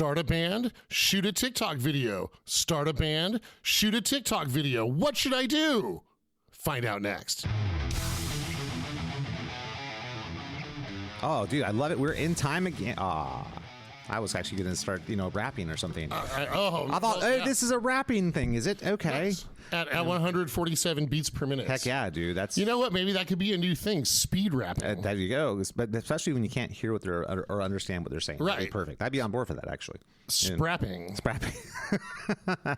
Start a band, shoot a TikTok video. Start a band, shoot a TikTok video. What should I do? Find out next. Oh, dude, I love it. We're in time again. I was actually going to start, rapping or something. I thought, hey, this is a rapping thing, is it? Okay. Yes. At 147 beats per minute. Heck yeah, dude. That's You know what? Maybe that could be a new thing. Speed rapping. there you go. But especially when you can't hear what they're or understand what they're saying. Right. That'd be perfect. I'd be on board for that, actually. Sprapping. Sprapping.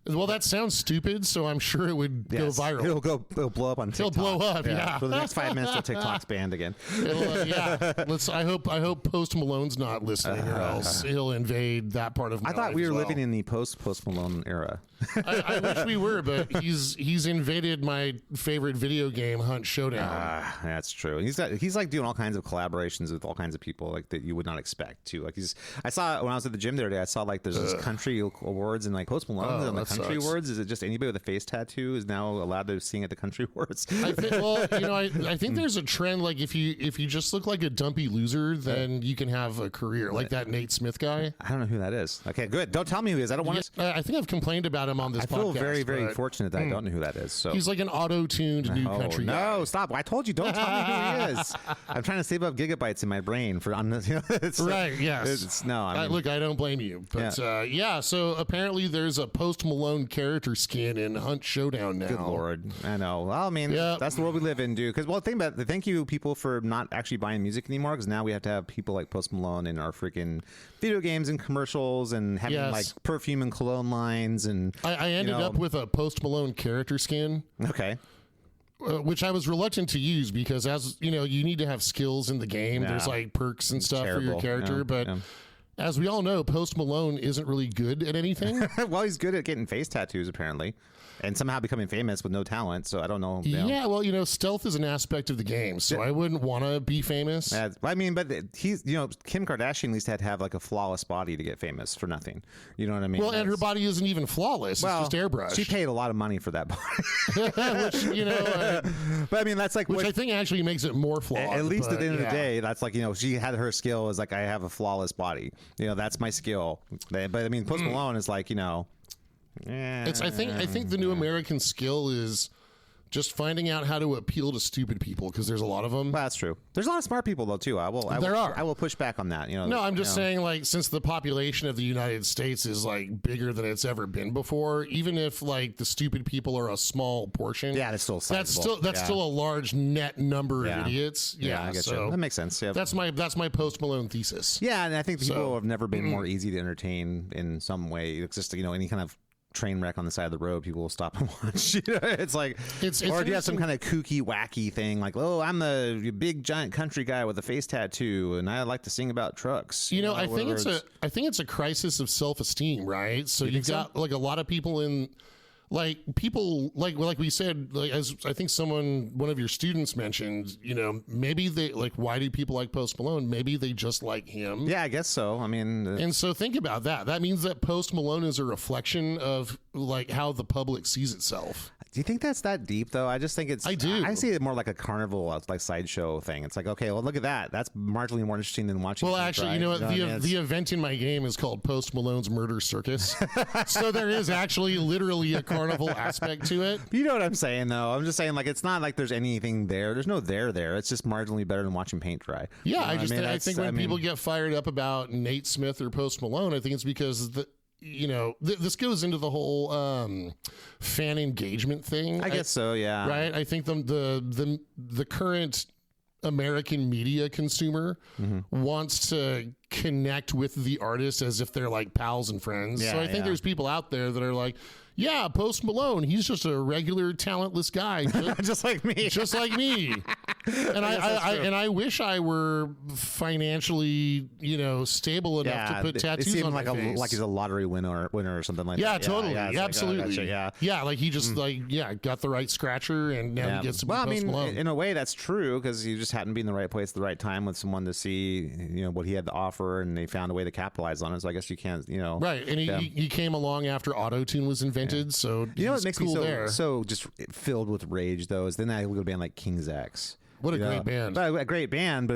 Well, that sounds stupid, so I'm sure it would go viral. It'll blow up on TikTok. It'll blow up, yeah. For the next 5 minutes, till TikTok's banned again. I hope Post Malone's not listening, or else he'll invade that part of my I thought life we were as well. living in the Post Malone era. I wish we were, but he's invaded my favorite video game, Hunt Showdown. That's true. He's like doing all kinds of collaborations with all kinds of people like that you would not expect too. Like I saw when I was at the gym the other day, I saw like there's this country awards and like Post Malone on the country awards. Is it just anybody with a face tattoo is now allowed to sing at the country awards? I think there's a trend like if you just look like a dumpy loser, then you can have a career like that Nate Smith guy. I don't know who that is. Okay, good. Don't tell me who he is. I don't want to. I think I've complained about him on this podcast. I feel very, very fortunate that I don't know who that is. So he's like an auto-tuned new country guy. No, stop. I told you, don't tell me who he is. I'm trying to save up gigabytes in my brain for right, yes. Look, I don't blame you. But so apparently there's a Post Malone character skin in Hunt Showdown now. Good Lord. I know. Well, I mean, that's the world we live in, dude. Because, thank you, people, for not actually buying music anymore, because now we have to have people like Post Malone in our freaking video games and commercials and having like perfume and cologne lines. And I ended up with a Post Malone character skin. Okay. Which I was reluctant to use because, as you know, you need to have skills in the game. There's like perks and stuff for your character, but as we all know, Post Malone isn't really good at anything. Well, he's good at getting face tattoos, apparently, and somehow becoming famous with no talent. So I don't know. Yeah, well, stealth is an aspect of the game, so I wouldn't want to be famous. I mean, but he's, Kim Kardashian at least had to have like a flawless body to get famous for nothing. You know what I mean? Well, and her body isn't even flawless. It's just airbrush. She paid a lot of money for that body. Which, but I mean, that's like I think actually makes it more flawed. At least at the end of the day, that's like, she had her skill is like, I have a flawless body. That's my skill. But I mean, Post Malone is like, It's I think the new American skill is just finding out how to appeal to stupid people, because there's a lot of them. Well, that's true. There's a lot of smart people though too. I will push back on that. No, I'm just saying, like, since the population of the United States is like bigger than it's ever been before, even if like the stupid people are a small portion, that's still sizable. That's still a large net number of idiots. Yeah, I get you. That makes sense. Yeah, that's my Post Malone thesis. Yeah, and I think people have never been more easy to entertain in some way. It's just any kind of train wreck on the side of the road, people will stop and watch. It's like, or do you have some kind of kooky, wacky thing like, oh, I'm a big giant country guy with a face tattoo, and I like to sing about trucks. I think it's a crisis of self-esteem, right? So you've got like a lot of people in. Like people, like we said, like as I think one of your students mentioned, maybe they like, why do people like Post Malone? Maybe they just like him. Yeah, I guess so. I mean, and so think about that. That means that Post Malone is a reflection of like how the public sees itself. Do you think that's that deep though? I just think I do. I see it more like a carnival, like sideshow thing. It's like, okay, well, look at that. That's marginally more interesting than watching. Well, actually, you know what? The event in my game is called Post Malone's Murder Circus. So there is actually literally a carnival aspect to it. You know what I'm saying, though? I'm just saying, like, it's not like there's anything there. There's no there. It's just marginally better than watching paint dry. Yeah, I think when people get fired up about Nate Smith or Post Malone, I think it's because this goes into the whole fan engagement thing. I guess so, yeah. Right? I think the current American media consumer wants to connect with the artist as if they're like pals and friends. So I think there's people out there that are like, yeah, Post Malone, he's just a regular talentless guy. Just like me. Just like me. And I wish I were financially, stable enough to put tattoos on my face. Like he's a lottery winner or something like that. Yeah, totally. Absolutely. Like, gotcha, yeah, like he just got the right scratcher and now he gets to be Post Malone. In a way that's true, because he just happened to be in the right place at the right time with someone to see, what he had to offer, and they found a way to capitalize on it. So I guess you can't, Right, and he came along after auto-tune was invented. So what makes me so just filled with rage though is then I look at a band like King's X. What a great band. But a great band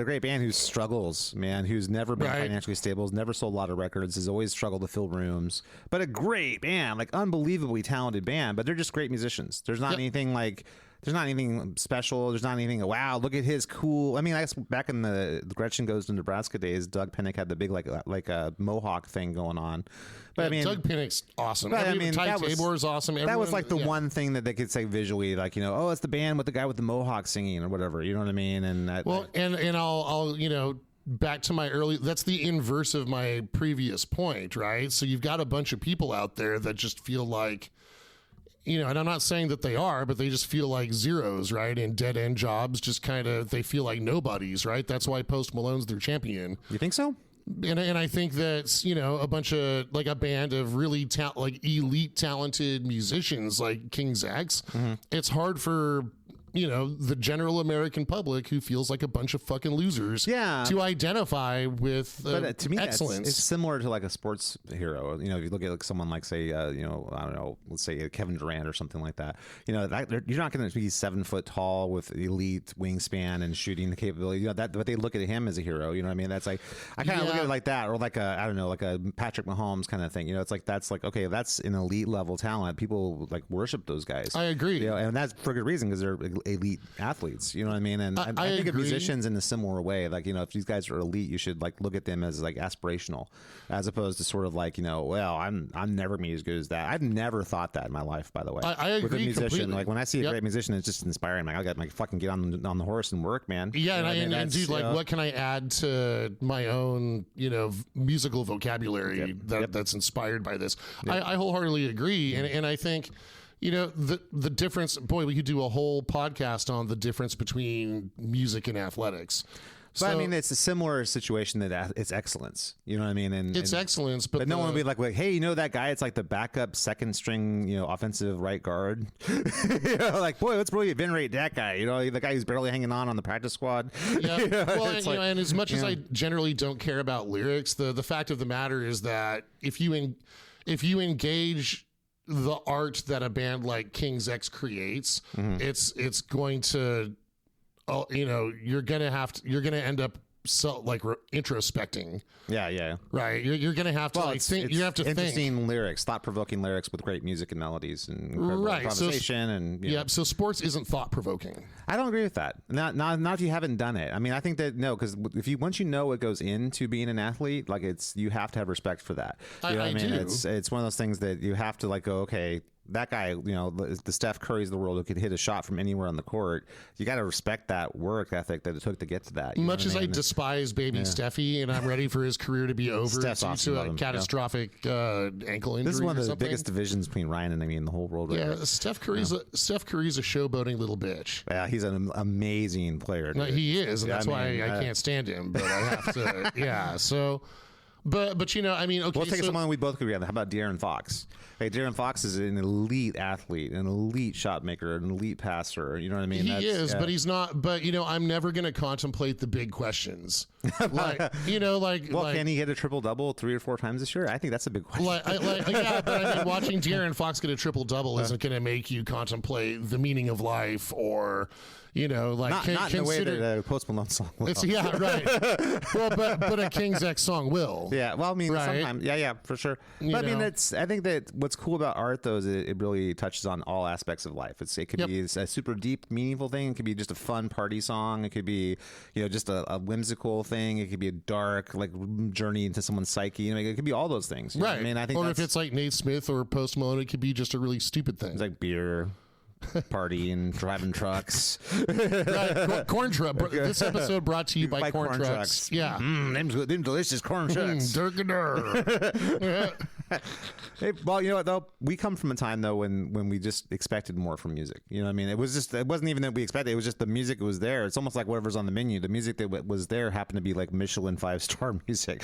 who struggles, man, who's never been financially stable, has never sold a lot of records, has always struggled to fill rooms. But a great band, like unbelievably talented band, but they're just great musicians. There's not anything like... There's not anything special. There's not anything, wow, look at his cool. I mean, I guess back in the Gretchen Goes to Nebraska days, Doug Pinnick had the big, like a mohawk thing going on. But I mean, Doug Pinnick's awesome. But I mean, Ty Tabor is awesome. That was like the one thing that they could say visually, like, oh, it's the band with the guy with the mohawk singing or whatever. You know what I mean? And and I'll back to my early, that's the inverse of my previous point, right? So you've got a bunch of people out there that just feel like, and I'm not saying that they are, but they just feel like zeros, right? And dead end jobs, just kind of, they feel like nobodies, right? That's why Post Malone's their champion. You think so? And I think that's, a bunch of, like a band of really elite talented musicians like King's X. Mm-hmm. It's hard for, the general American public who feels like a bunch of fucking losers to identify with to me, excellence. It's similar to like a sports hero. If you look at like someone like, say, I don't know, let's say Kevin Durant or something like that. You're not going to be 7 foot tall with elite wingspan and shooting capability. But they look at him as a hero. You know what I mean? That's like, I kind of look at it like that, or like I don't know, like a Patrick Mahomes kind of thing. It's like, that's like, okay, that's an elite level talent. People like worship those guys. I agree. And that's for good reason, because they're elite athletes, you know what I mean? And I think of musicians in a similar way. Like, if these guys are elite, you should like look at them as like aspirational, as opposed to sort of like, well, I'm never gonna be as good as that. I've never thought that in my life, by the way. I agree with a musician. Completely. Like when I see a great musician, it's just inspiring. Like, I got my fucking get on the horse and work, man. Yeah, and dude, like, what can I add to my own, musical vocabulary that's inspired by this? Yep. I wholeheartedly agree, and I think. The difference, boy, we could do a whole podcast on the difference between music and athletics. But I mean, it's a similar situation that it's excellence. You know what I mean? And it's excellence, but no one will be like, hey, that guy? It's like the backup second string, offensive right guard. Like, boy, let's really venerate that guy. The guy who's barely hanging on the practice squad. Yeah. Well, and as much as I generally don't care about lyrics, the fact of the matter is that if you engage the art that a band like King's X creates, it's going to, you're gonna end up introspecting. Yeah. Right. You're gonna have to think. You have to think. Interesting lyrics, thought-provoking lyrics with great music and melodies and incredible improvisation. So sports isn't thought-provoking. I don't agree with that. Not if you haven't done it. I mean, I think that because once you know what goes into being an athlete, like you have to have respect for that. I mean? It's one of those things that you have to like go, okay, that guy, the Steph Currys of the world who could hit a shot from anywhere on the court. You got to respect that work ethic that it took to get to that. Much as I despise baby Steffi, and I'm ready for his career to be over due to a catastrophic ankle injury. This is one of the biggest divisions between Ryan and the whole world. Yeah, right. Steph Curry's a showboating little bitch. Yeah, he's an amazing player. No, he is, and that's why I can't stand him. But I have to. Yeah, so. But okay. We'll take someone we both agree on. How about De'Aaron Fox? Hey, De'Aaron Fox is an elite athlete, an elite shot maker, an elite passer. You know what I mean? He is, but he's not. But I'm never going to contemplate the big questions. Can he hit a triple double 3 or 4 times this year? I think that's a big question. But watching De'Aaron Fox get a triple double isn't going to make you contemplate the meaning of life or. Not in the way that a Post Malone song will. Yeah, right. Well, but a King's X song will. Yeah, well, I mean, sometimes, yeah, for sure. But I think that what's cool about art, though, is it really touches on all aspects of life. It could be a super deep, meaningful thing. It could be just a fun party song. It could be, just a whimsical thing. It could be a dark, journey into someone's psyche. It could be all those things. Right. I mean, I think or if it's like Nate Smith or Post Malone, it could be just a really stupid thing. It's like beer. Partying, driving trucks. Right, corn truck. This episode brought to you by corn trucks. Yeah, them delicious corn trucks. Hey, well, you know what though? We come from a time though when we just expected more from music. You know what I mean? It wasn't even that we expected. It was just the music was there. It's almost like whatever's on the menu. The music that was there happened to be like Michelin 5-star music.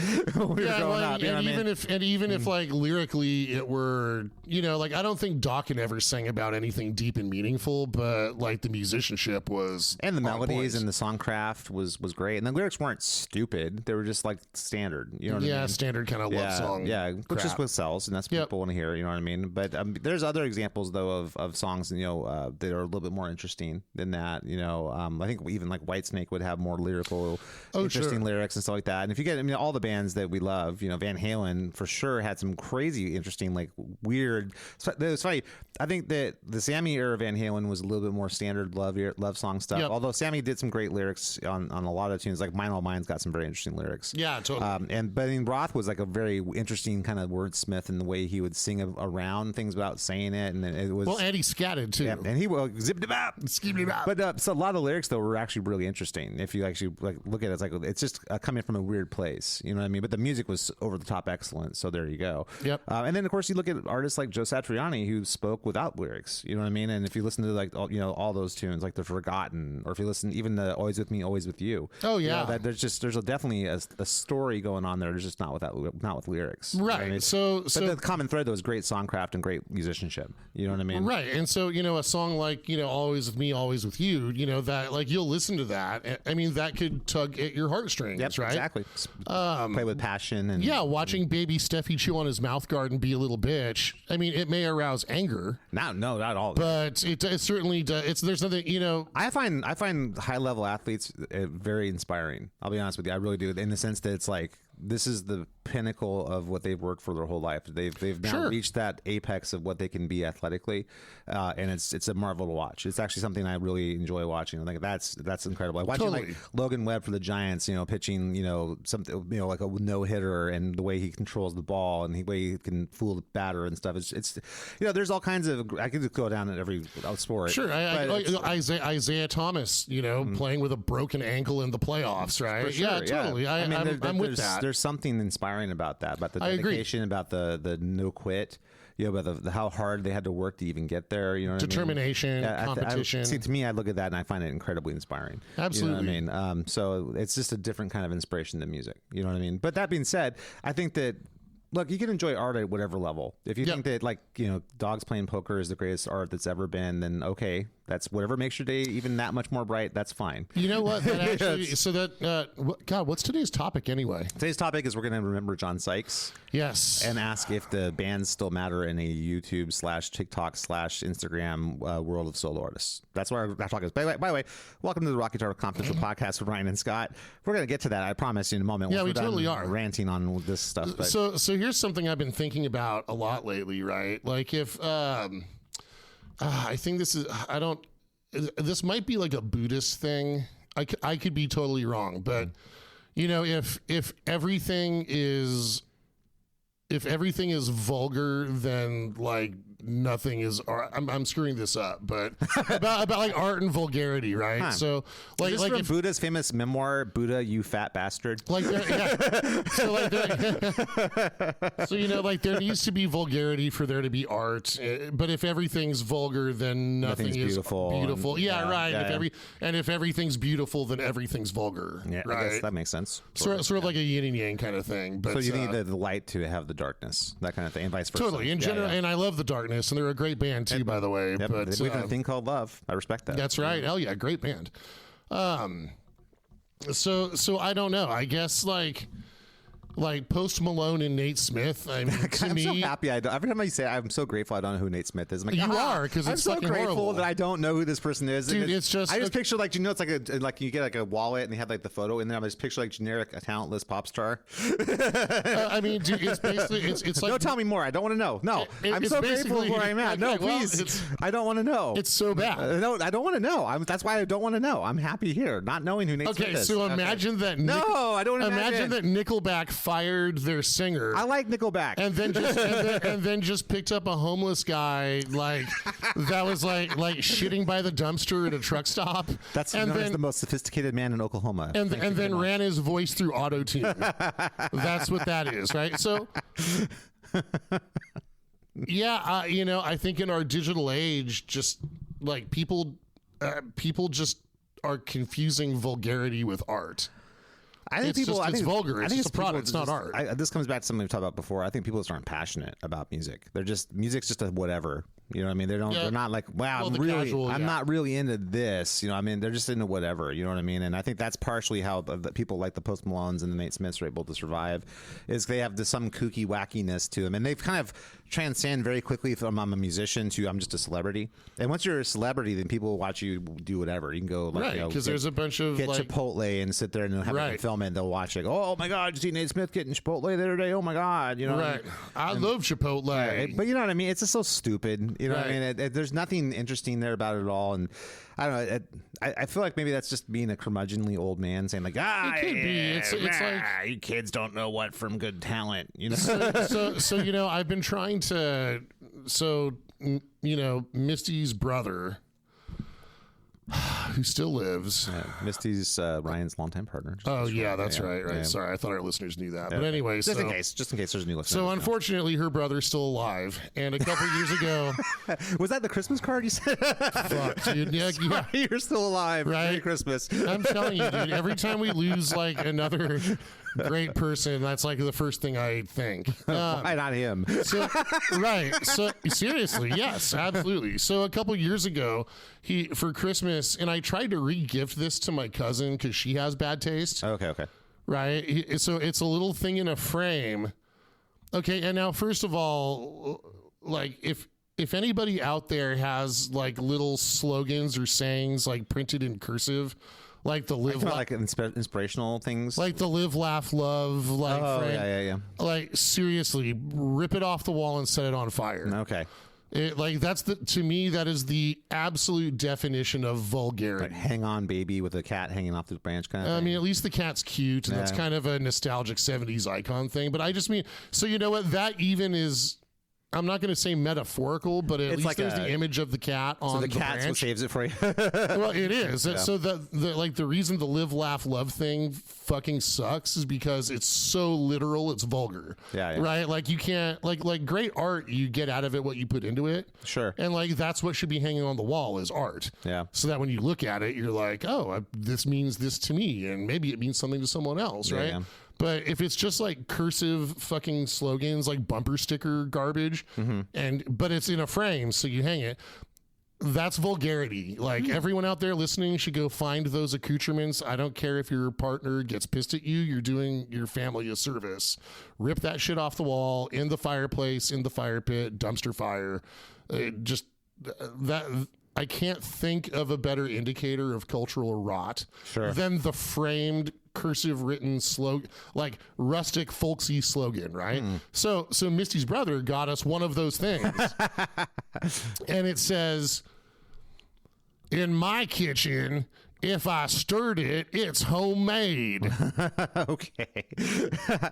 Even if like lyrically it were, I don't think Dawkins ever sang about anything deep and meaningful, but like the musicianship was, and the melodies and the songcraft was great, and the lyrics weren't stupid. They were just like standard. You know what I mean? Standard kind of love song. Yeah, which is sells, and that's what people want to hear. You know what I mean? But there's other examples though of songs, that are a little bit more interesting than that. I think even like Whitesnake would have more lyrical, interesting lyrics and stuff like that. And if you get, all the bands that we love, Van Halen for sure had some crazy, interesting, like weird. It's funny. I think that the Sammy era Van Halen was a little bit more standard love song stuff. Yep. Although Sammy did some great lyrics on a lot of tunes, like Mine All Mine's got some very interesting lyrics. Yeah, totally. But Roth was like a very interesting kind of wordsmith in the way he would sing around things without saying it, and it was and he scattered too. Yeah, and he will zip it up, skip it up. But so a lot of lyrics though were actually really interesting. If you actually like look at it, it's just coming from a weird place. You know what I mean? But the music was over the top excellent. So there you go. Yep. And then of course you look at artists like Joe Satriani who spoke without lyrics. You know what I mean? And if you listen to like all those tunes, like The Forgotten, or if you listen even to Always With Me, Always With You. Oh yeah. There's definitely a story going on there. There's just not with lyrics. Right. You know what I mean? But the common thread though is great songcraft and great musicianship. You know what I mean? Right. And so a song like Always With Me, Always With You. That like you'll listen to that. I mean that could tug at your heartstrings. Yep, right. Exactly. Play with passion and watching baby Steffi chew on his mouth guard and be a little bitch. I mean it may arouse anger. No, not at all. But it certainly does. There's nothing. I find high level athletes very inspiring. I'll be honest with you. I really do, in the sense that it's like this is the pinnacle of what they've worked for their whole life. They've now reached that apex of what they can be athletically, and it's a marvel to watch. It's actually something I really enjoy watching. I think that's incredible. Watching like Logan Webb for the Giants, pitching, something, like a no hitter, and the way he controls the ball and the way he can fool the batter and stuff. It's there's all kinds of. I could just go down at every sport. Sure, Isaiah Thomas, playing with a broken ankle in the playoffs, right? Sure, yeah, totally. I'm with that. There's something inspiring about that, about the dedication, about the no quit, about how hard they had to work to even get there. Determination, competition. See, to me, I look at that and I find it incredibly inspiring. Absolutely. You know what I mean? So it's just a different kind of inspiration than music. You know what I mean? But that being said, I think that. Look, you can enjoy art at whatever level. If you think that, dogs playing poker is the greatest art that's ever been, then okay, that's whatever makes your day even that much more bright. That's fine. You know what? That actually, God, what's today's topic anyway? Today's topic is we're going to remember John Sykes. Yes. And ask if the bands still matter in a YouTube / TikTok / Instagram world of solo artists. That's where our talk is. By the way, welcome to the Rock Guitar Confidential Podcast with Ryan and Scott. We're going to get to that, I promise, in a moment. Yeah, we totally are. Ranting on this stuff. But. So here's something I've been thinking about a lot lately, right? Like if, I think this might be like a Buddhist thing. I could be totally wrong, but if everything is vulgar, then like nothing is art. I'm screwing this up, but about like art and vulgarity, right? Huh. So like is this from Buddha's famous memoir, Buddha, You Fat Bastard? Like so like there needs to be vulgarity for there to be art, but if everything's vulgar, then nothing is beautiful. Right. If everything's beautiful, then everything's vulgar. Yeah, right? I guess that makes sense. Sort of like a yin and yang kind of thing. But so you need the light to have the darkness, that kind of thing, and vice versa. Totally. In general, and I love the darkness. And they're a great band too, by the way. Yep. But we have a thing called love. I respect that. That's right. Hell yeah, great band. So I don't know. I guess like Post Malone and Nate Smith. I mean, I'm so happy. Every time I say I'm so grateful I don't know who Nate Smith is. I'm like, you are, because it's I'm so fucking grateful horrible that I don't know who this person is. Dude, it's just I just picture like it's like you get like a wallet and they have like the photo in there. I just picture like generic a talentless pop star. I mean, dude, it's basically it's like don't tell me more. I don't want to know. No, I'm so grateful where I'm at. No, please. I don't want to know. It's so bad. No, I don't want to know. That's why I don't want to know. I'm happy here, not knowing who Nate Smith is. So imagine that. No, I don't imagine that Nickelback fired their singer. I like Nickelback, and then just picked up a homeless guy that was like shitting by the dumpster at a truck stop. That's the most sophisticated man in Oklahoma. And then ran his voice through auto-tune. That's what that is, right? So. Yeah, I think in our digital age, just like people just are confusing vulgarity with art. I think it's vulgar. It's just a product. It's not art. This comes back to something we've talked about before. I think people just aren't passionate about music. Music's just a whatever. You know what I mean? They're not like, wow, I'm not really into this. You know, I mean, they're just into whatever. You know what I mean? And I think that's partially how the people like the Post Malones and the Nate Smiths are able to survive, is they have some kooky wackiness to them, and they've kind of transcend very quickly from I'm a musician to I'm just a celebrity. And once you're a celebrity, then people will watch you do whatever. You can go like, right, because there's a bunch of get Chipotle and sit there and have them film it. And they'll watch it. Oh my God, you see Nate Smith getting Chipotle the other day? Oh my God, you know. Right. I love Chipotle. Yeah, but you know what I mean? It's just so stupid. You know what I mean? There's nothing interesting there about it at all. And I don't know. I feel like maybe that's just being a curmudgeonly old man saying like, it could be. It's like you kids don't know what from good talent. You know. So you know, I've been trying to. So you know, Misty's brother, who still lives. Misty's Ryan's longtime partner. Oh yeah, that's right. Yeah. Sorry, I thought our listeners knew that. But anyway, just in case there's new listeners. So unfortunately, her brother's still alive, and a couple years ago, was that the Christmas card you said? Fuck, dude. Yeah, you're still alive. Right? Merry Christmas. I'm telling you, dude. Every time we lose like another great person, that's like the first thing I think. Why not him? So, right. So seriously, yes, absolutely. So a couple years ago, for Christmas, and I tried to re-gift this to my cousin because she has bad taste. Okay. Right. So it's a little thing in a frame. Okay. And now, first of all, like if anybody out there has like little slogans or sayings like printed in cursive, like the live, like inspirational things, like the live, laugh, love, like yeah. Like seriously, rip it off the wall and set it on fire. Okay. To me, that is the absolute definition of vulgarity. Like hang on, baby, with a cat hanging off the branch kind of thing. I mean, at least the cat's cute, and that's kind of a nostalgic 70s icon thing. But I just mean, so you know what? That even is, I'm not going to say metaphorical, but at least like there's the image of the cat on the branch. So the cat's what saves it for you. Well, it is. Yeah. So the reason the live, laugh, love thing fucking sucks is because it's so literal, it's vulgar. Yeah. Right? Like you can't, like great art, you get out of it what you put into it. Sure. And like that's what should be hanging on the wall is art. Yeah. So that when you look at it, you're like, oh, this means this to me, and maybe it means something to someone else, right? Yeah. But if it's just like cursive fucking slogans, like bumper sticker garbage, but it's in a frame, so you hang it, that's vulgarity. Like everyone out there listening should go find those accoutrements. I don't care if your partner gets pissed at you, you're doing your family a service. Rip that shit off the wall, in the fireplace, in the fire pit, dumpster fire. I can't think of a better indicator of cultural rot than the framed cursive written slogan, like rustic folksy slogan, right? So Misty's brother got us one of those things. And it says, in my kitchen, if I stirred it, it's homemade. Okay.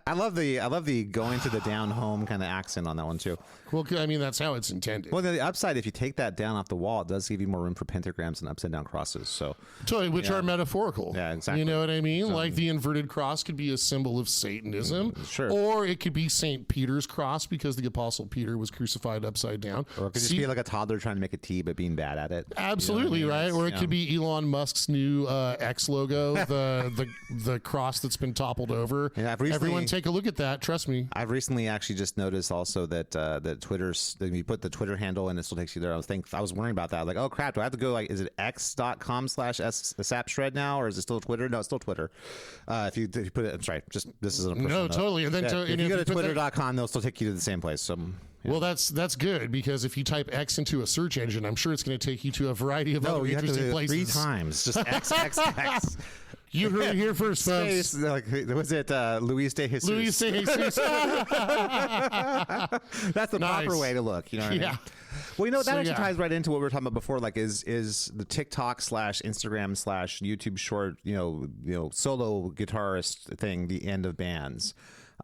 I love the going to the down home kind of accent on that one too. Well, I mean, that's how it's intended. Well, the upside, if you take that down off the wall, it does give you more room for pentagrams and upside down crosses. So, which are metaphorical. Yeah, exactly. You know what I mean? Like the inverted cross could be a symbol of Satanism. Sure. Or it could be St. Peter's cross because the Apostle Peter was crucified upside down. Or it could just be like a toddler trying to make a tea but being bad at it. Absolutely, you know what I mean? Right? Or it could be Elon Musk's new X logo, the cross that's been toppled over. Yeah, everyone take a look at that. Trust me. I've recently actually just noticed also that Twitter's, you put the Twitter handle and it still takes you there. I was worrying about that. I was like, oh crap, do I have to go like, is it x.com/sapshred now, or is it still Twitter? No, it's still Twitter. If you put it, I'm sorry, just this isn't a personal note. Totally. And then if you go to twitter.com, they'll still take you to the same place. So. Yeah. Well, that's good, because if you type X into a search engine, I'm sure it's going to take you to a variety of other interesting places. 3 times, just X. You heard it here first, folks. Was it Luis de Jesus? Luis de Jesus. That's the proper way to look. You know what I mean? Well, you know, that actually ties right into what we were talking about before. Like, is the TikTok / Instagram / YouTube short, solo guitarist thing the end of bands?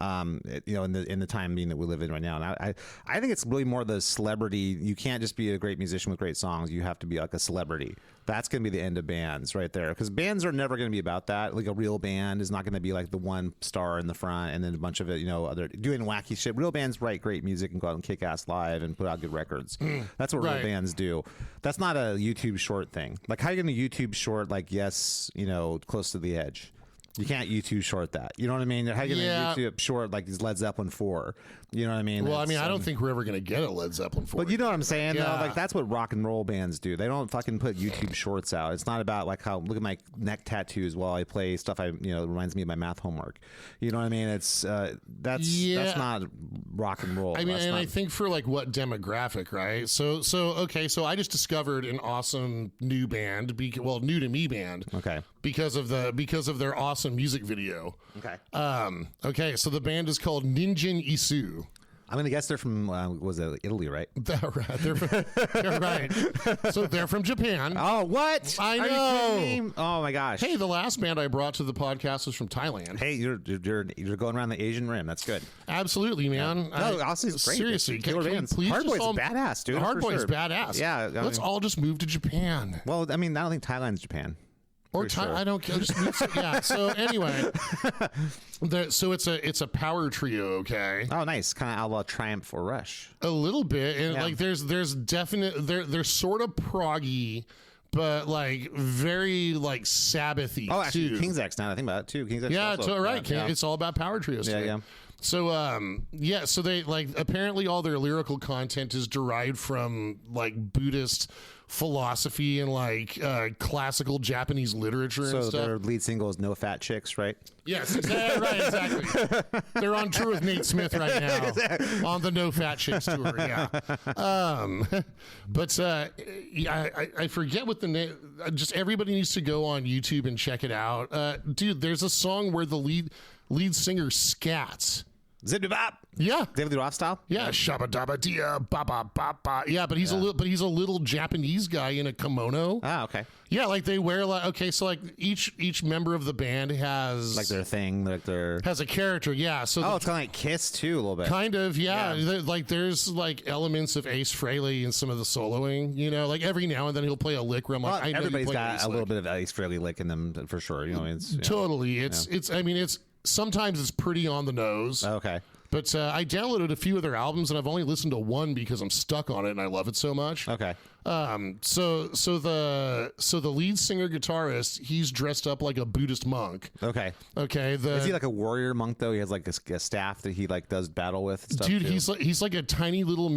In the time being that we live in right now. And I think it's really more the celebrity. You can't just be a great musician with great songs. You have to be like a celebrity. That's going to be the end of bands right there. Because bands are never going to be about that. Like a real band is not going to be like the one star in the front and then a bunch of it, other doing wacky shit. Real bands write great music and go out and kick ass live and put out good records. That's what real bands do. That's not a YouTube short thing. Like how are you going to YouTube short like Yes, Close to the Edge? You can't YouTube short that. You know what I mean? How are you going to YouTube short like these Led Zeppelin 4? You know what I mean? Well, I mean, I don't think we're ever going to get a Led Zeppelin 4. But you know what I'm saying? Though? Like, that's what rock and roll bands do. They don't fucking put YouTube shorts out. It's not about like how, look at my neck tattoos while I play stuff reminds me of my math homework. You know what I mean? It's, that's not rock and roll. I mean, I think for like what demographic, right? So I just discovered an awesome new band, new to me band. Okay. Because of their awesome music video. Okay. Okay, so the band is called Ninjin Isu. I'm gonna guess they're from was it Italy, right? They're right. So they're from Japan. Oh, what? I know. Oh my gosh. Hey, the last band I brought to the podcast was from Thailand. Hey, you're going around the Asian rim. That's good. Absolutely, man. Yeah. No, honestly, it's great. Seriously, can we please Hardboy's badass, dude. Hardboy's badass. Yeah. Let's all just move to Japan. Well, I mean, I don't think Thailand's Japan. Or I don't care. Yeah. So anyway, so it's a power trio. Okay. Oh, nice. Kind of outlaw Triumph or Rush. A little bit, and like there's definite they're sort of proggy, but like very like Sabbathy. Oh, actually, too. King's X. Now I think about it too. King's X. Yeah, also, right. Yeah. It's all about power trios. Yeah. So so they like apparently all their lyrical content is derived from like Buddhist philosophy and like classical Japanese literature and stuff. So their lead single is No Fat Chicks, right? Yes, exactly. They're on tour with Nate Smith right now on the No Fat Chicks tour. Yeah, but I forget what the name. Just everybody needs to go on YouTube and check it out, dude. There's a song where the lead singer scats. Zip bop. Yeah, David Lee Roth style. Yeah, shabba dabba dia ba ba ba ba. Yeah, but he's a little Japanese guy in a kimono. Ah, okay. Yeah, like they wear so like each member of the band has like their thing, like their has a character. Yeah, so it's kind of like Kiss too, a little bit. Kind of, yeah. Like there's like elements of Ace Frehley in some of the soloing. You know, like every now and then he'll play a lick where I'm like, I know everybody's you got a little bit of Ace Frehley lick in them for sure. You know, it's totally. It's. I mean, it's sometimes it's pretty on the nose. Okay. But I downloaded a few of their albums, and I've only listened to one because I'm stuck on it, and I love it so much. Okay. So the lead singer guitarist, he's dressed up like a Buddhist monk. Okay. Is he like a warrior monk though? He has like a staff that he like does battle with. And stuff dude, too? he's like a tiny little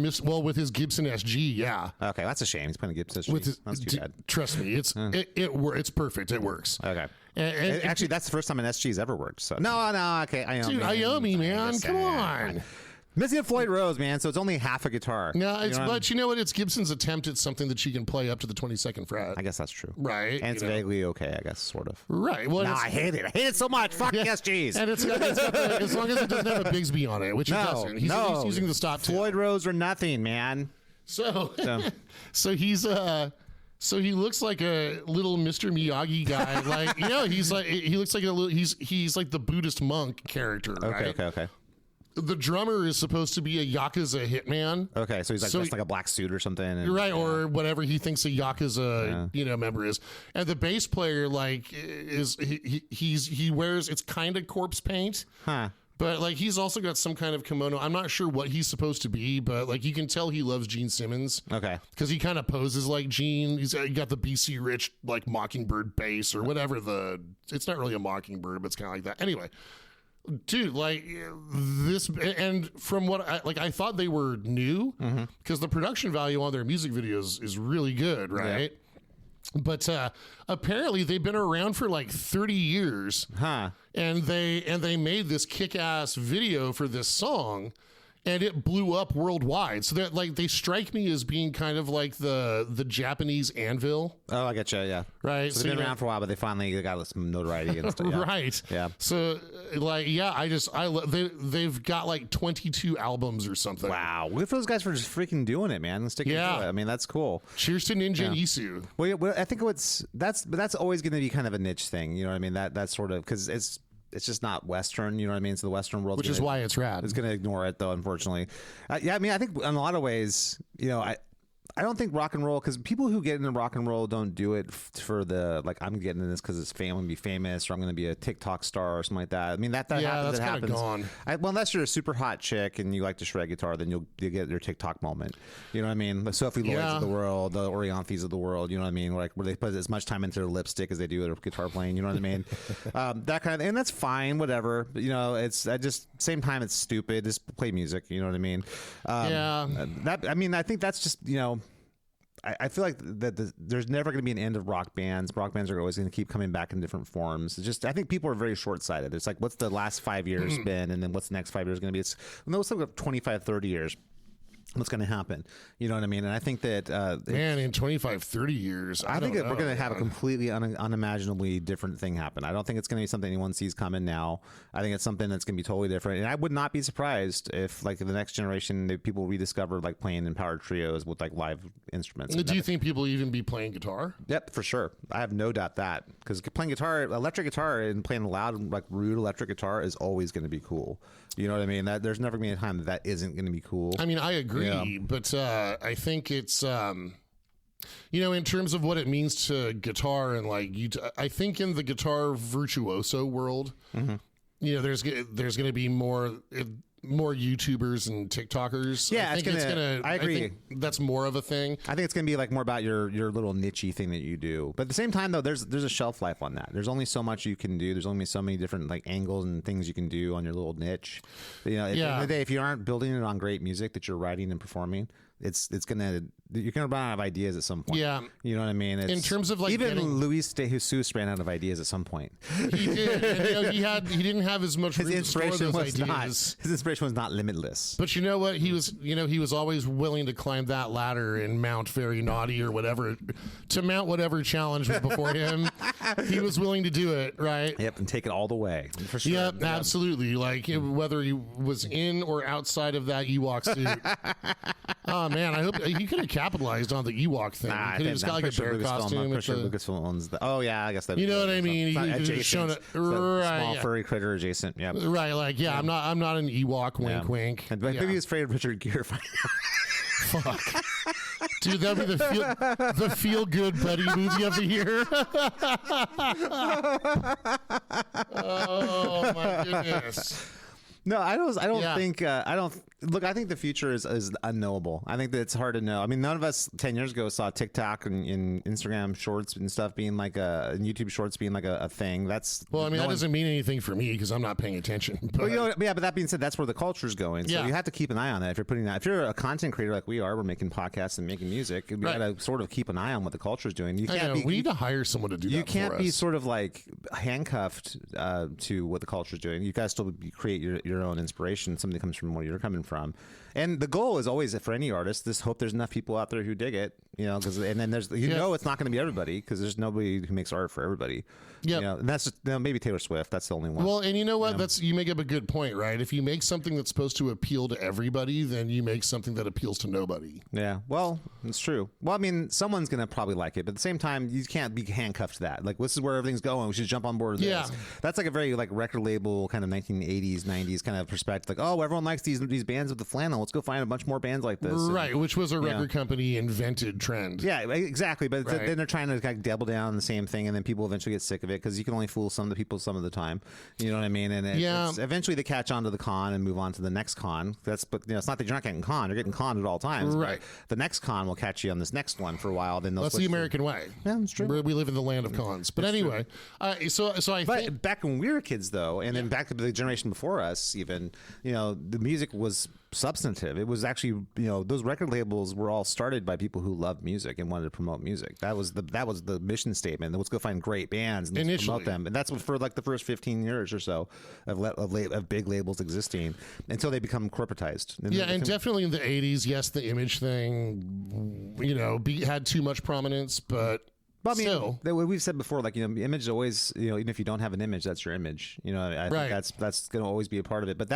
with his Gibson SG. Yeah. Okay, that's a shame. He's playing a Gibson SG. That's too bad. Trust me, it's perfect. It works. Okay. And actually, that's the first time an SG's ever worked. So no, okay, Iommi, man, come on. Missing a Floyd Rose, man. So it's only half a guitar. No, but you know what? It's Gibson's attempt at something that she can play up to the 22nd fret. I guess that's true. Right. And it's vaguely okay, I guess, sort of. Right. Well, I hate it. I hate it so much. Fuck SGs. And it's got as long as it doesn't have a Bigsby on it, which it doesn't. He's using the stop tip. Floyd Rose or nothing, man. So he's So he looks like a little Mr. Miyagi guy. Like, he looks like he's like the Buddhist monk character, right? Okay. The drummer is supposed to be a Yakuza hitman. Okay, so he's like dressed like a black suit or something. And, right, or whatever he thinks a Yakuza member is. And the bass player he wears, it's kind of corpse paint. Huh. But like he's also got some kind of kimono. I'm not sure what he's supposed to be, but like you can tell he loves Gene Simmons. Okay. Because he kind of poses like Gene. He's got the BC Rich like Mockingbird bass or whatever it's not really a Mockingbird, but it's kind of like that. Anyway, dude, like this, and from what I thought they were new because the production value on their music videos is really good, right? Yeah. But apparently they've been around for like 30 years, and they made this kick-ass video for this song, and it blew up worldwide. So that like they strike me as being kind of like the Japanese Anvil. Oh, I getcha, yeah. Right. So they've been around for a while, but they finally got some notoriety and stuff. Yeah. Right. Yeah. So like, yeah, they've got like 22 albums or something. Wow. Good for those guys for just freaking doing it, man. Sticking to it. I mean, that's cool. Cheers to Ninja Isu. Well, I think that's always going to be kind of a niche thing. You know what I mean? That's sort of because it's just not Western, you know what I mean? So the Western world, which is why it's rad. It's going to ignore it, though. Unfortunately, yeah. I mean, I think in a lot of ways, you know, I don't think rock and roll, because people who get into rock and roll don't do it for the, like, I'm getting in this because it's I'm going to be famous, or I'm going to be a TikTok star or something like that. I mean, that happens. That's kind of gone. Well, unless you're a super hot chick and you like to shred guitar, then you'll get your TikTok moment. You know what I mean? The Sophie Lloyds of the world, the Orianthis of the world. You know what I mean? Like, where they put as much time into their lipstick as they do their guitar playing. You know what I mean? That kind of, and that's fine, whatever. But, you know, it's same time it's stupid. Just play music. You know what I mean? I think that's just, you know. I feel like that there's never going to be an end of rock bands. Rock bands are always going to keep coming back in different forms. It's just, I think people are very short-sighted. It's like, what's the last 5 years been, and then what's the next 5 years going to be? It's like 25, 30 years. What's going to happen? You know what I mean? And I think that man, in 25, 30 years, I think we're going to have a completely unimaginably different thing happen. I don't think it's going to be something anyone sees coming now. I think it's something that's going to be totally different. And I would not be surprised if, like, the next generation, people rediscover, like, playing in power trios with, like, live instruments. Do you think people even be playing guitar? Yep, for sure. I have no doubt that, because playing guitar, electric guitar, and playing loud, like, rude electric guitar is always going to be cool. You know what I mean? There's never going to be a time that isn't going to be cool. I mean, I agree, but I think it's, you know, in terms of what it means to guitar, and like I think in the guitar virtuoso world, you know, there's going to be more YouTubers and TikTokers. Yeah, I agree. I think that's more of a thing. I think it's going to be like more about your little niche-y thing that you do. But at the same time, though, there's a shelf life on that. There's only so much you can do. There's only so many different, like, angles and things you can do on your little niche. But, you know, at the end of the day, if you aren't building it on great music that you're writing and performing, you're gonna run out of ideas at some point. Yeah, you know what I mean. In terms of, like, even Luis de Jesus ran out of ideas at some point. He did. And, you know, he didn't have as much. His inspiration was not limitless. But you know what? He was always willing to climb that ladder and mount very naughty or whatever, to mount whatever challenge was before him. He was willing to do it, right? Yep, and take it all the way. For sure. Yep, absolutely. Like, whether he was in or outside of that Ewok suit. Oh man, I hope he could have capitalized on the Ewok thing. He could have just got like a bear costume. I'm sure Lucasfilm owns the. Oh yeah, I guess that. You know what I mean? He could have shown it, right? Small furry critter adjacent. Yeah. Right. Like, I'm not an Ewok. Wink, wink. And maybe he was afraid of Richard Gere. Fuck. Dude, that'd be the feel good buddy movie of the year. Oh my goodness. No, I don't think look, I think the future is unknowable. I think that it's hard to know. I mean, none of us 10 years ago saw TikTok and Instagram shorts and stuff being like and YouTube shorts being like a thing. That's, well, I mean, that doesn't mean anything for me because I'm not paying attention. But, well, you know, but that being said, that's where the culture's going. So you have to keep an eye on that. If you're a content creator like we are, we're making podcasts and making music. We got to sort of keep an eye on what the culture's doing. We need to hire someone to do that. You can't be sort of like handcuffed to what the culture's doing. You got to still create your own inspiration. Something that comes from where you're coming from. And the goal is always, for any artist, just hope there's enough people out there who dig it, you know, and then there's, it's not going to be everybody, because there's nobody who makes art for everybody. Yeah. You know, and that's just, maybe Taylor Swift. That's the only one. Well, and you know what? You make up a good point, right? If you make something that's supposed to appeal to everybody, then you make something that appeals to nobody. Yeah. Well, it's true. Well, I mean, someone's going to probably like it, but at the same time, you can't be handcuffed to that. Like, this is where everything's going. We should jump on board with this. That's like a very, like, record label kind of 1980s, 90s kind of perspective. Like, oh, everyone likes these bands with the flannel. Let's go find a bunch more bands like this. Right, which was a record company invented trend. Yeah, exactly. But then they're trying to kind of double down on the same thing, and then people eventually get sick of it, because you can only fool some of the people some of the time. You know what I mean? And it's eventually they catch on to the con and move on to the next con. But it's not that you're not getting conned. You're getting conned at all times. Right. The next con will catch you on this next one for a while. Then that's the American way. Yeah, that's true. We live in the land of cons. But anyway, so I think back when we were kids, though, and then back to the generation before us, even, you know, the music was substantive. It was actually, you know, those record labels were all started by people who loved music and wanted to promote music. That was the mission statement. Let's go find great bands and let's promote them. And that's what, for like the first 15 years or so of big labels existing until they become corporatized. And definitely in the 80s, yes, the image thing, you know, had too much prominence, but Well, I mean, we've said before, like, you know, image is always, you know, even if you don't have an image, that's your image. You know, I think that's going to always be a part of it. But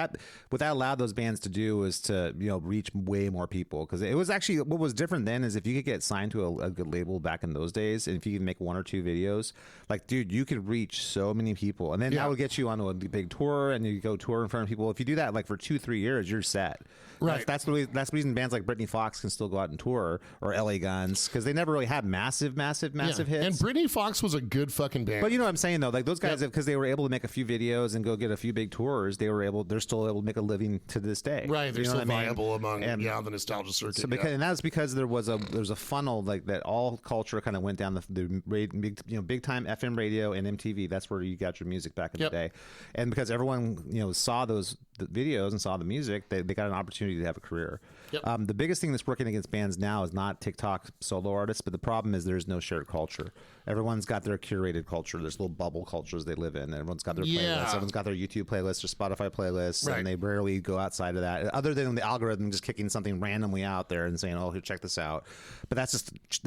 what that allowed those bands to do was to, you know, reach way more people. Because it was actually, what was different then is if you could get signed to a good label back in those days, and if you could make 1 or 2 videos, like, dude, you could reach so many people. And then that would get you onto a big tour, and you go tour in front of people. If you do that, like, for 2-3 years, you're set. Right. That's the reason bands like Britney Fox can still go out and tour, or LA Guns, because they never really had massive hits. And Britney Fox was a good fucking band. But you know what I'm saying, though, like those guys, because they were able to make a few videos and go get a few big tours, they're still able to make a living to this day. Right, they're still viable among the nostalgia circuit. So and that's because there was a funnel like that. All culture kind of went down the big time FM radio and MTV. That's where you got your music back in the day, and because everyone saw the videos and saw the music, they got an opportunity to have a career. The biggest thing that's working against bands now is not TikTok solo artists, but the problem is there's no shared culture. Everyone's got their curated culture. There's little bubble cultures they live in. Everyone's got their playlists. Everyone's got their YouTube playlists or Spotify playlists, and they rarely go outside of that, other than the algorithm just kicking something randomly out there and saying, "Oh, here, check this out." But that's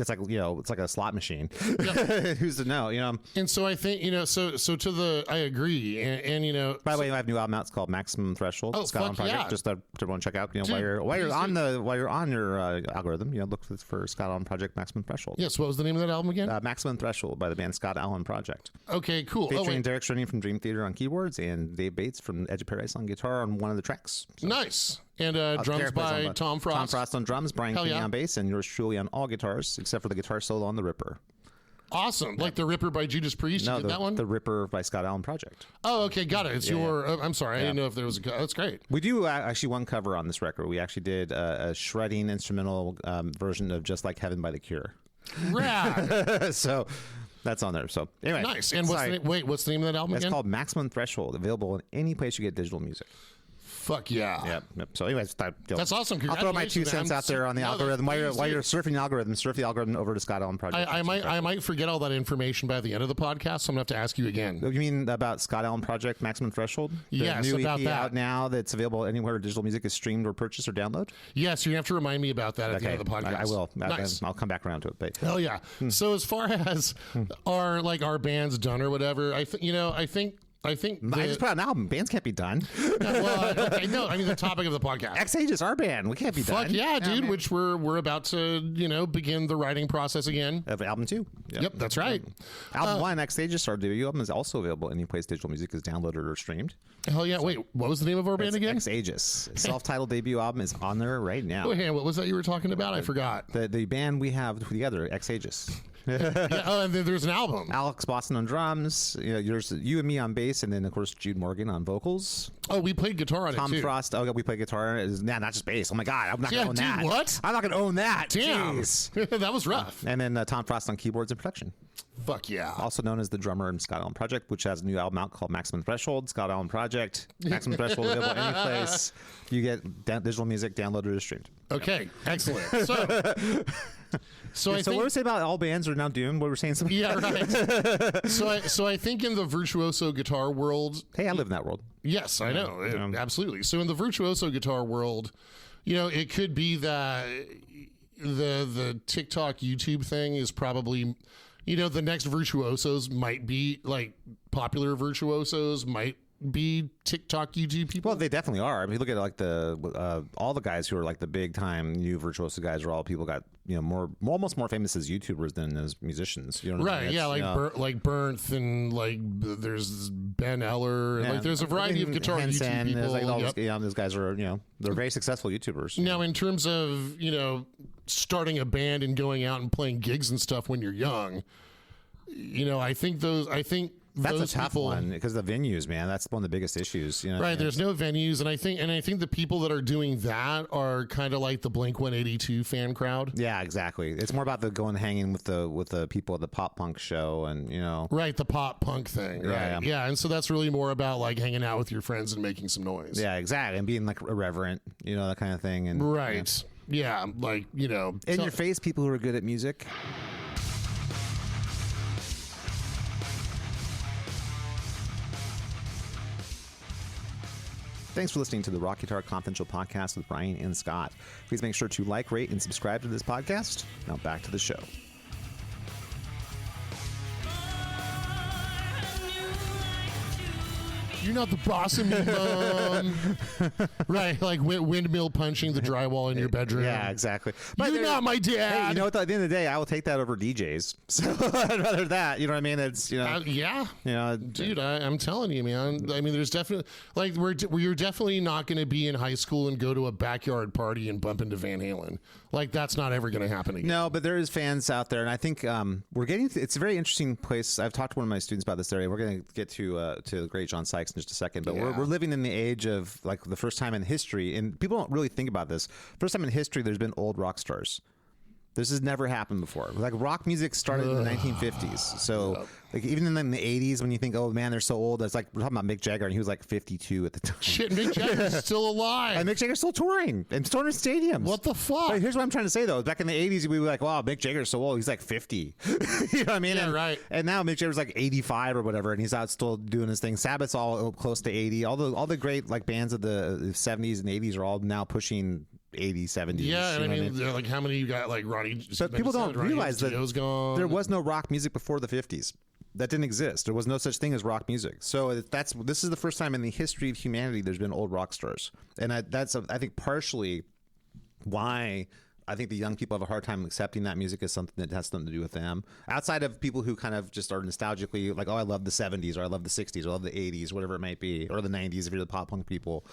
like it's like a slot machine. Who's to know? And so I think I agree. And by the way, I have a new album out. It's called Maximum Threshold. Oh, Scott Allen Project. Yeah. Just to everyone check out. While you're on your algorithm, look for Scott Allen Project Maximum Threshold. Yes. What was the name of that album again? Maximum Threshold by the band Scott Allen Project. Okay, cool. Featuring Derek Strining from Dream Theater on keyboards and Dave Bates from Edge of Paradise on guitar on one of the tracks. So. Nice. And drums by Tom Frost. Tom Frost on drums, Brian Kinney on bass, and yours truly on all guitars, except for the guitar solo on The Ripper. Awesome. Like The Ripper by Judas Priest? No, that one? The Ripper by Scott Allen Project. Oh, okay. Got it. It's I'm sorry. I didn't know if there was that's great. We do actually one cover on this record. We actually did a shredding instrumental version of Just Like Heaven by The Cure. Rad. So that's on there. So anyway. Nice. And what's the name of that album again? It's called Maximum Threshold, available in any place you get digital music. Fuck yeah. Yep. So anyways, that's awesome. I'll throw my 2 cents out there on the algorithm. While you're surfing the algorithm, surf the algorithm over to Scott Allen Project. I might forget all that information by the end of the podcast, so I'm going to have to ask you again. You mean about Scott Allen Project Maximum Threshold? Yes, new about EP that. out now that's available anywhere digital music is streamed or purchased or download? Yes, you have to remind me about that at the end of the podcast. I will. Nice. I'll come back around to it. But. Hell yeah. So as far as our band's done or whatever, I think I just put out an album. Bands can't be done. Okay, no, I mean the topic of the podcast. X-Age is our band. We can't be done. Fuck yeah, dude. Which we're about to begin the writing process again. Of album 2. Yep, that's right. Album 1, X-Age, our debut album, is also available any place digital music is downloaded or streamed. Hell yeah! Wait, what was the name of our band again? X-Aegis. Self-titled debut album is on there right now. Wait, what was that you were talking about? I forgot. The band we have together, X-Aegis. And then there's an album. Alex Boston on drums, you and me on bass, and then of course Jude Morgan on vocals. Oh, we played guitar on it too. Tom Frost. Oh, we played guitar. Not just bass. Oh my god, I'm not gonna own that. What? I'm not gonna own that. Damn, Jeez. That was rough. And then Tom Frost on keyboards and production. Fuck yeah. Also known as the drummer in Scott Allen Project, which has a new album out called Maximum Threshold. Scott Allen Project. Maximum Threshold available any place you get digital music downloaded or streamed. Okay, excellent. So I think what we're saying about all bands are now doomed. What we're saying, yeah, right. So I think in the virtuoso guitar world, hey, I live in that world. Yes, I know, absolutely. So in the virtuoso guitar world, it could be that the TikTok YouTube thing is probably, the next virtuosos might be like popular virtuosos might be TikTok YouTube people. Well, they definitely are. I mean, look at like all the guys who are like the big time new virtuoso guys are all people got almost more famous as YouTubers than as musicians. You know what I mean? Yeah, like Bernth and like there's Ben Eller and like there's a variety of guitar YouTube people. Like all those guys are they're very successful YouTubers. Now, in terms of starting a band and going out and playing gigs and stuff when you're young, I think that's a tough one because the venues, man. That's one of the biggest issues. Right. There's no venues, and I think the people that are doing that are kind of like the Blink-182 fan crowd. Yeah, exactly. It's more about the going hanging with the people at the pop punk show, and Right, the pop punk thing. Right. Yeah, and so that's really more about like hanging out with your friends and making some noise. Yeah, exactly, and being like irreverent, that kind of thing. And right. Yeah, like in your face, people who are good at music. Thanks for listening to the Rock Guitar Confidential Podcast with Brian and Scott. Please make sure to like, rate, and subscribe to this podcast. Now back to the show. You're not the boss of me, Mom. Right, like windmill punching the drywall in your bedroom. Yeah, exactly. But you're not my dad. Hey, you know what? At the end of the day, I will take that over DJs. So I'd rather that. You know what I mean? It's yeah. You know, dude, I'm telling you, man. I mean, there's definitely like you're definitely not going to be in high school and go to a backyard party and bump into Van Halen. Like that's not ever going to happen again. No, but there is fans out there, and I think we're getting. It's a very interesting place. I've talked to one of my students about this area. We're going to get to the great John Sykes in just a second, but we're living in the age of like the first time in history, and people don't really think about this. First time in history, there's been old rock stars. This has never happened before. Like rock music started in the 1950s. So like even in the 80s, when you think, oh man, they're so old, it's like we're talking about Mick Jagger, and he was like 52 at the time. Shit, Mick Jagger's still alive. And Mick Jagger's still touring and touring stadiums. What the fuck? But here's what I'm trying to say though. Back in the 80s, we were like, wow, Mick Jagger's so old. He's like 50. You know what I mean? Yeah, right. And now Mick Jagger's like 85 or whatever, and he's out still doing his thing. Sabbath's all close to 80. All the great like bands of the 70s and 80s are all now pushing 80, 70s. Yeah, and I mean, like how many you got? Like Ronnie. But people don't realize that gone. There was no rock music before the 50s. That didn't exist. There was no such thing as rock music. So this is the first time in the history of humanity there's been old rock stars, and I think partially why I think the young people have a hard time accepting that music as something that has something to do with them. Outside of people who kind of just are nostalgically like, oh, I love the 70s, or I love the 60s, or I love the 80s, whatever it might be, or the 90s if you're the pop punk people.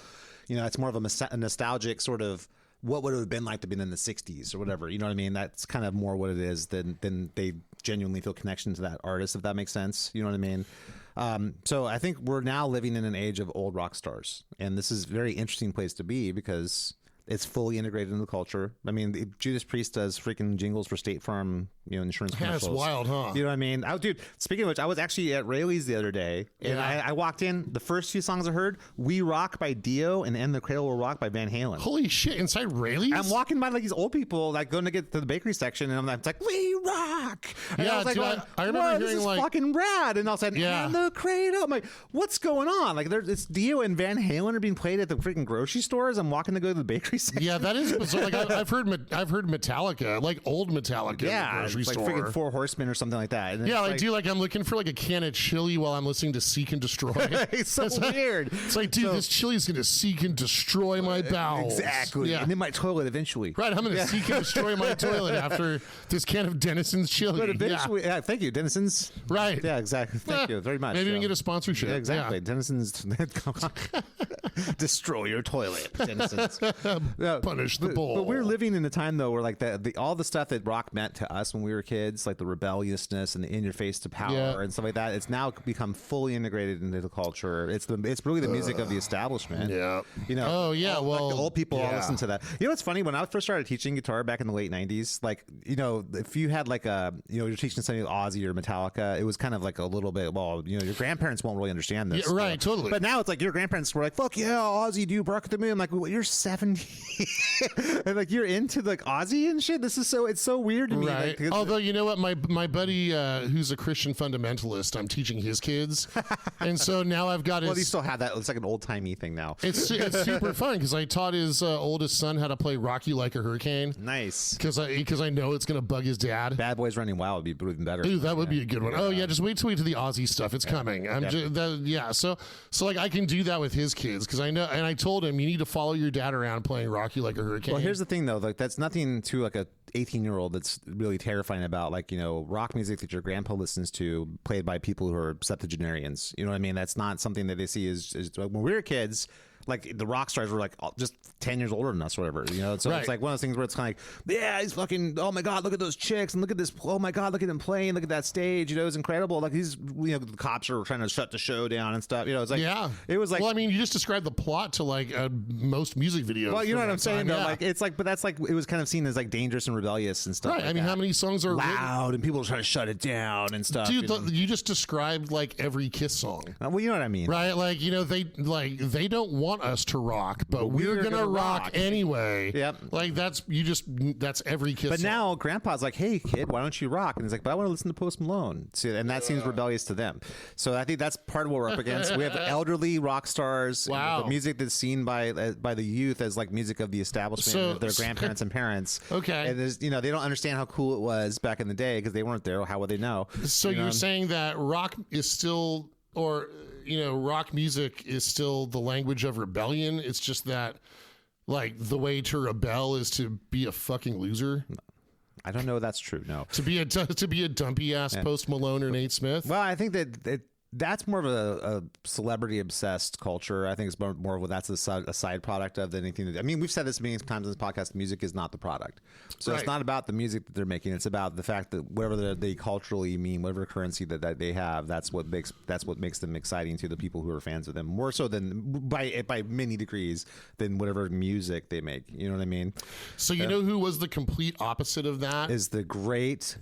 You know, it's more of a nostalgic sort of. What would it have been like to be in the 60s or whatever? You know what I mean? That's kind of more what it is than they genuinely feel connection to that artist, if that makes sense. You know what I mean? So I think we're now living in an age of old rock stars. And this is a very interesting place to be because it's fully integrated into the culture. I mean, Judas Priest does freaking jingles for State Farm, insurance commercials. That's wild, huh? You know what I mean? Dude, speaking of which, I was actually at Rayleigh's the other day, and I walked in. The first few songs I heard, "We Rock" by Dio and "And the Cradle Will Rock" by Van Halen. Holy shit! Inside Rayleigh's, I'm walking by like these old people, like going to get to the bakery section, and I'm like, "We rock!" And yeah, I was like, dude, I remember hearing this is like fucking rad, and all of a sudden, "And the Cradle." I'm like, "What's going on?" Like, it's Dio and Van Halen are being played at the freaking grocery stores. I'm walking to go to the bakery section. Yeah, that is. So like I've heard Metallica, like old Metallica, yeah, in the grocery like store. freaking Four Horsemen or something like that. And yeah, like I'm looking for like a can of chili while I'm listening to Seek and Destroy. It's so weird. It's like, dude, this chili is going to seek and destroy my bowels. Exactly. Yeah. And then my toilet eventually. Right, I'm going to seek and destroy my toilet after this can of Denison's chili. But eventually, thank you, Denison's. Right. Yeah, exactly. Thank you very much. Maybe we can get a sponsorship. Yeah, exactly. Yeah. Denison's. Destroy your toilet, Denison's. Punish the bowl. But we're living in a time though where like all the stuff that rock meant to us when we were kids, like the rebelliousness and the in your face to power and stuff like that, it's now become fully integrated into the culture. It's really the music of the establishment. Yeah. Oh yeah. Well, like the old people all listen to that. You know what's funny? When I first started teaching guitar back in the late 90s, like if you had like you're teaching something like Ozzy or Metallica, it was kind of like a little bit. Well, your grandparents won't really understand this. Yeah, right. Totally. But now it's like your grandparents were like, "Fuck yeah, Ozzy, do you bark at me?" I'm like, well, "You're 70, and like you're into like Ozzy and shit." It's so weird to me. Right. Like, although you know what, my buddy who's a Christian fundamentalist, I'm teaching his kids, and so now I've got his. Well, you still have that. It's like an old timey thing now. It's super fun because I taught his oldest son how to play "Rock You Like a Hurricane." Nice. Because I know it's gonna bug his dad. Bad Boys Running Wild would be even better. Ooh, that would be a good one. Oh yeah, just wait till we get to the Aussie stuff. It's coming. So like I can do that with his kids because I know, and I told him you need to follow your dad around playing "Rock You Like a Hurricane." Well, here's the thing though, like that's nothing to like a 18-year-old that's really terrifying about like rock music that your grandpa listens to played by people who are septuagenarians. You know what I mean? That's not something that they see as when we were kids. Like the rock stars were like just 10 years older than us, or whatever, So It's like one of those things where it's kind of like, yeah, he's fucking, oh my god, look at those chicks and look at this, oh my god, look at him playing, look at that stage, it's incredible. Like the cops are trying to shut the show down and stuff. It's like it was like. Well, I mean, you just described the plot to like most music videos. Well, you know what I'm saying? Though? Like it's like, but that's like it was kind of seen as like dangerous and rebellious and stuff. Right. Like I mean, that. how many songs are loud and people are trying to shut it down and stuff. Dude, you just described like every Kiss song. Well, you know what I mean, right? Like they don't want us to rock. But we're gonna rock anyway. Yep. Like that's every Kiss. But song. now Grandpa's like, "Hey kid, why don't you rock?" And he's like, "But I want to listen to Post Malone." See, and that seems rebellious to them. So I think that's part of what we're up against. We have elderly rock stars. Wow. The music that's seen by the youth as like music of the establishment of their grandparents and parents. Okay. And there's they don't understand how cool it was back in the day because they weren't there. How would they know? So you're saying that rock is still or rock music is still the language of rebellion. It's just that, like, the way to rebel is to be a fucking loser. I don't know if that's true. No, to be a dumpy ass Post Malone or Nate Smith. Well, I think that's more of a celebrity obsessed culture. I think it's more of that's a side product of anything. I mean, we've said this many times in this podcast. Music is not the product, so It's not about the music that they're making. It's about the fact that whatever they culturally mean, whatever currency that they have, that's what makes them exciting to the people who are fans of them. More so than by many degrees than whatever music they make. You know what I mean? So you know who was the complete opposite of that? Is the great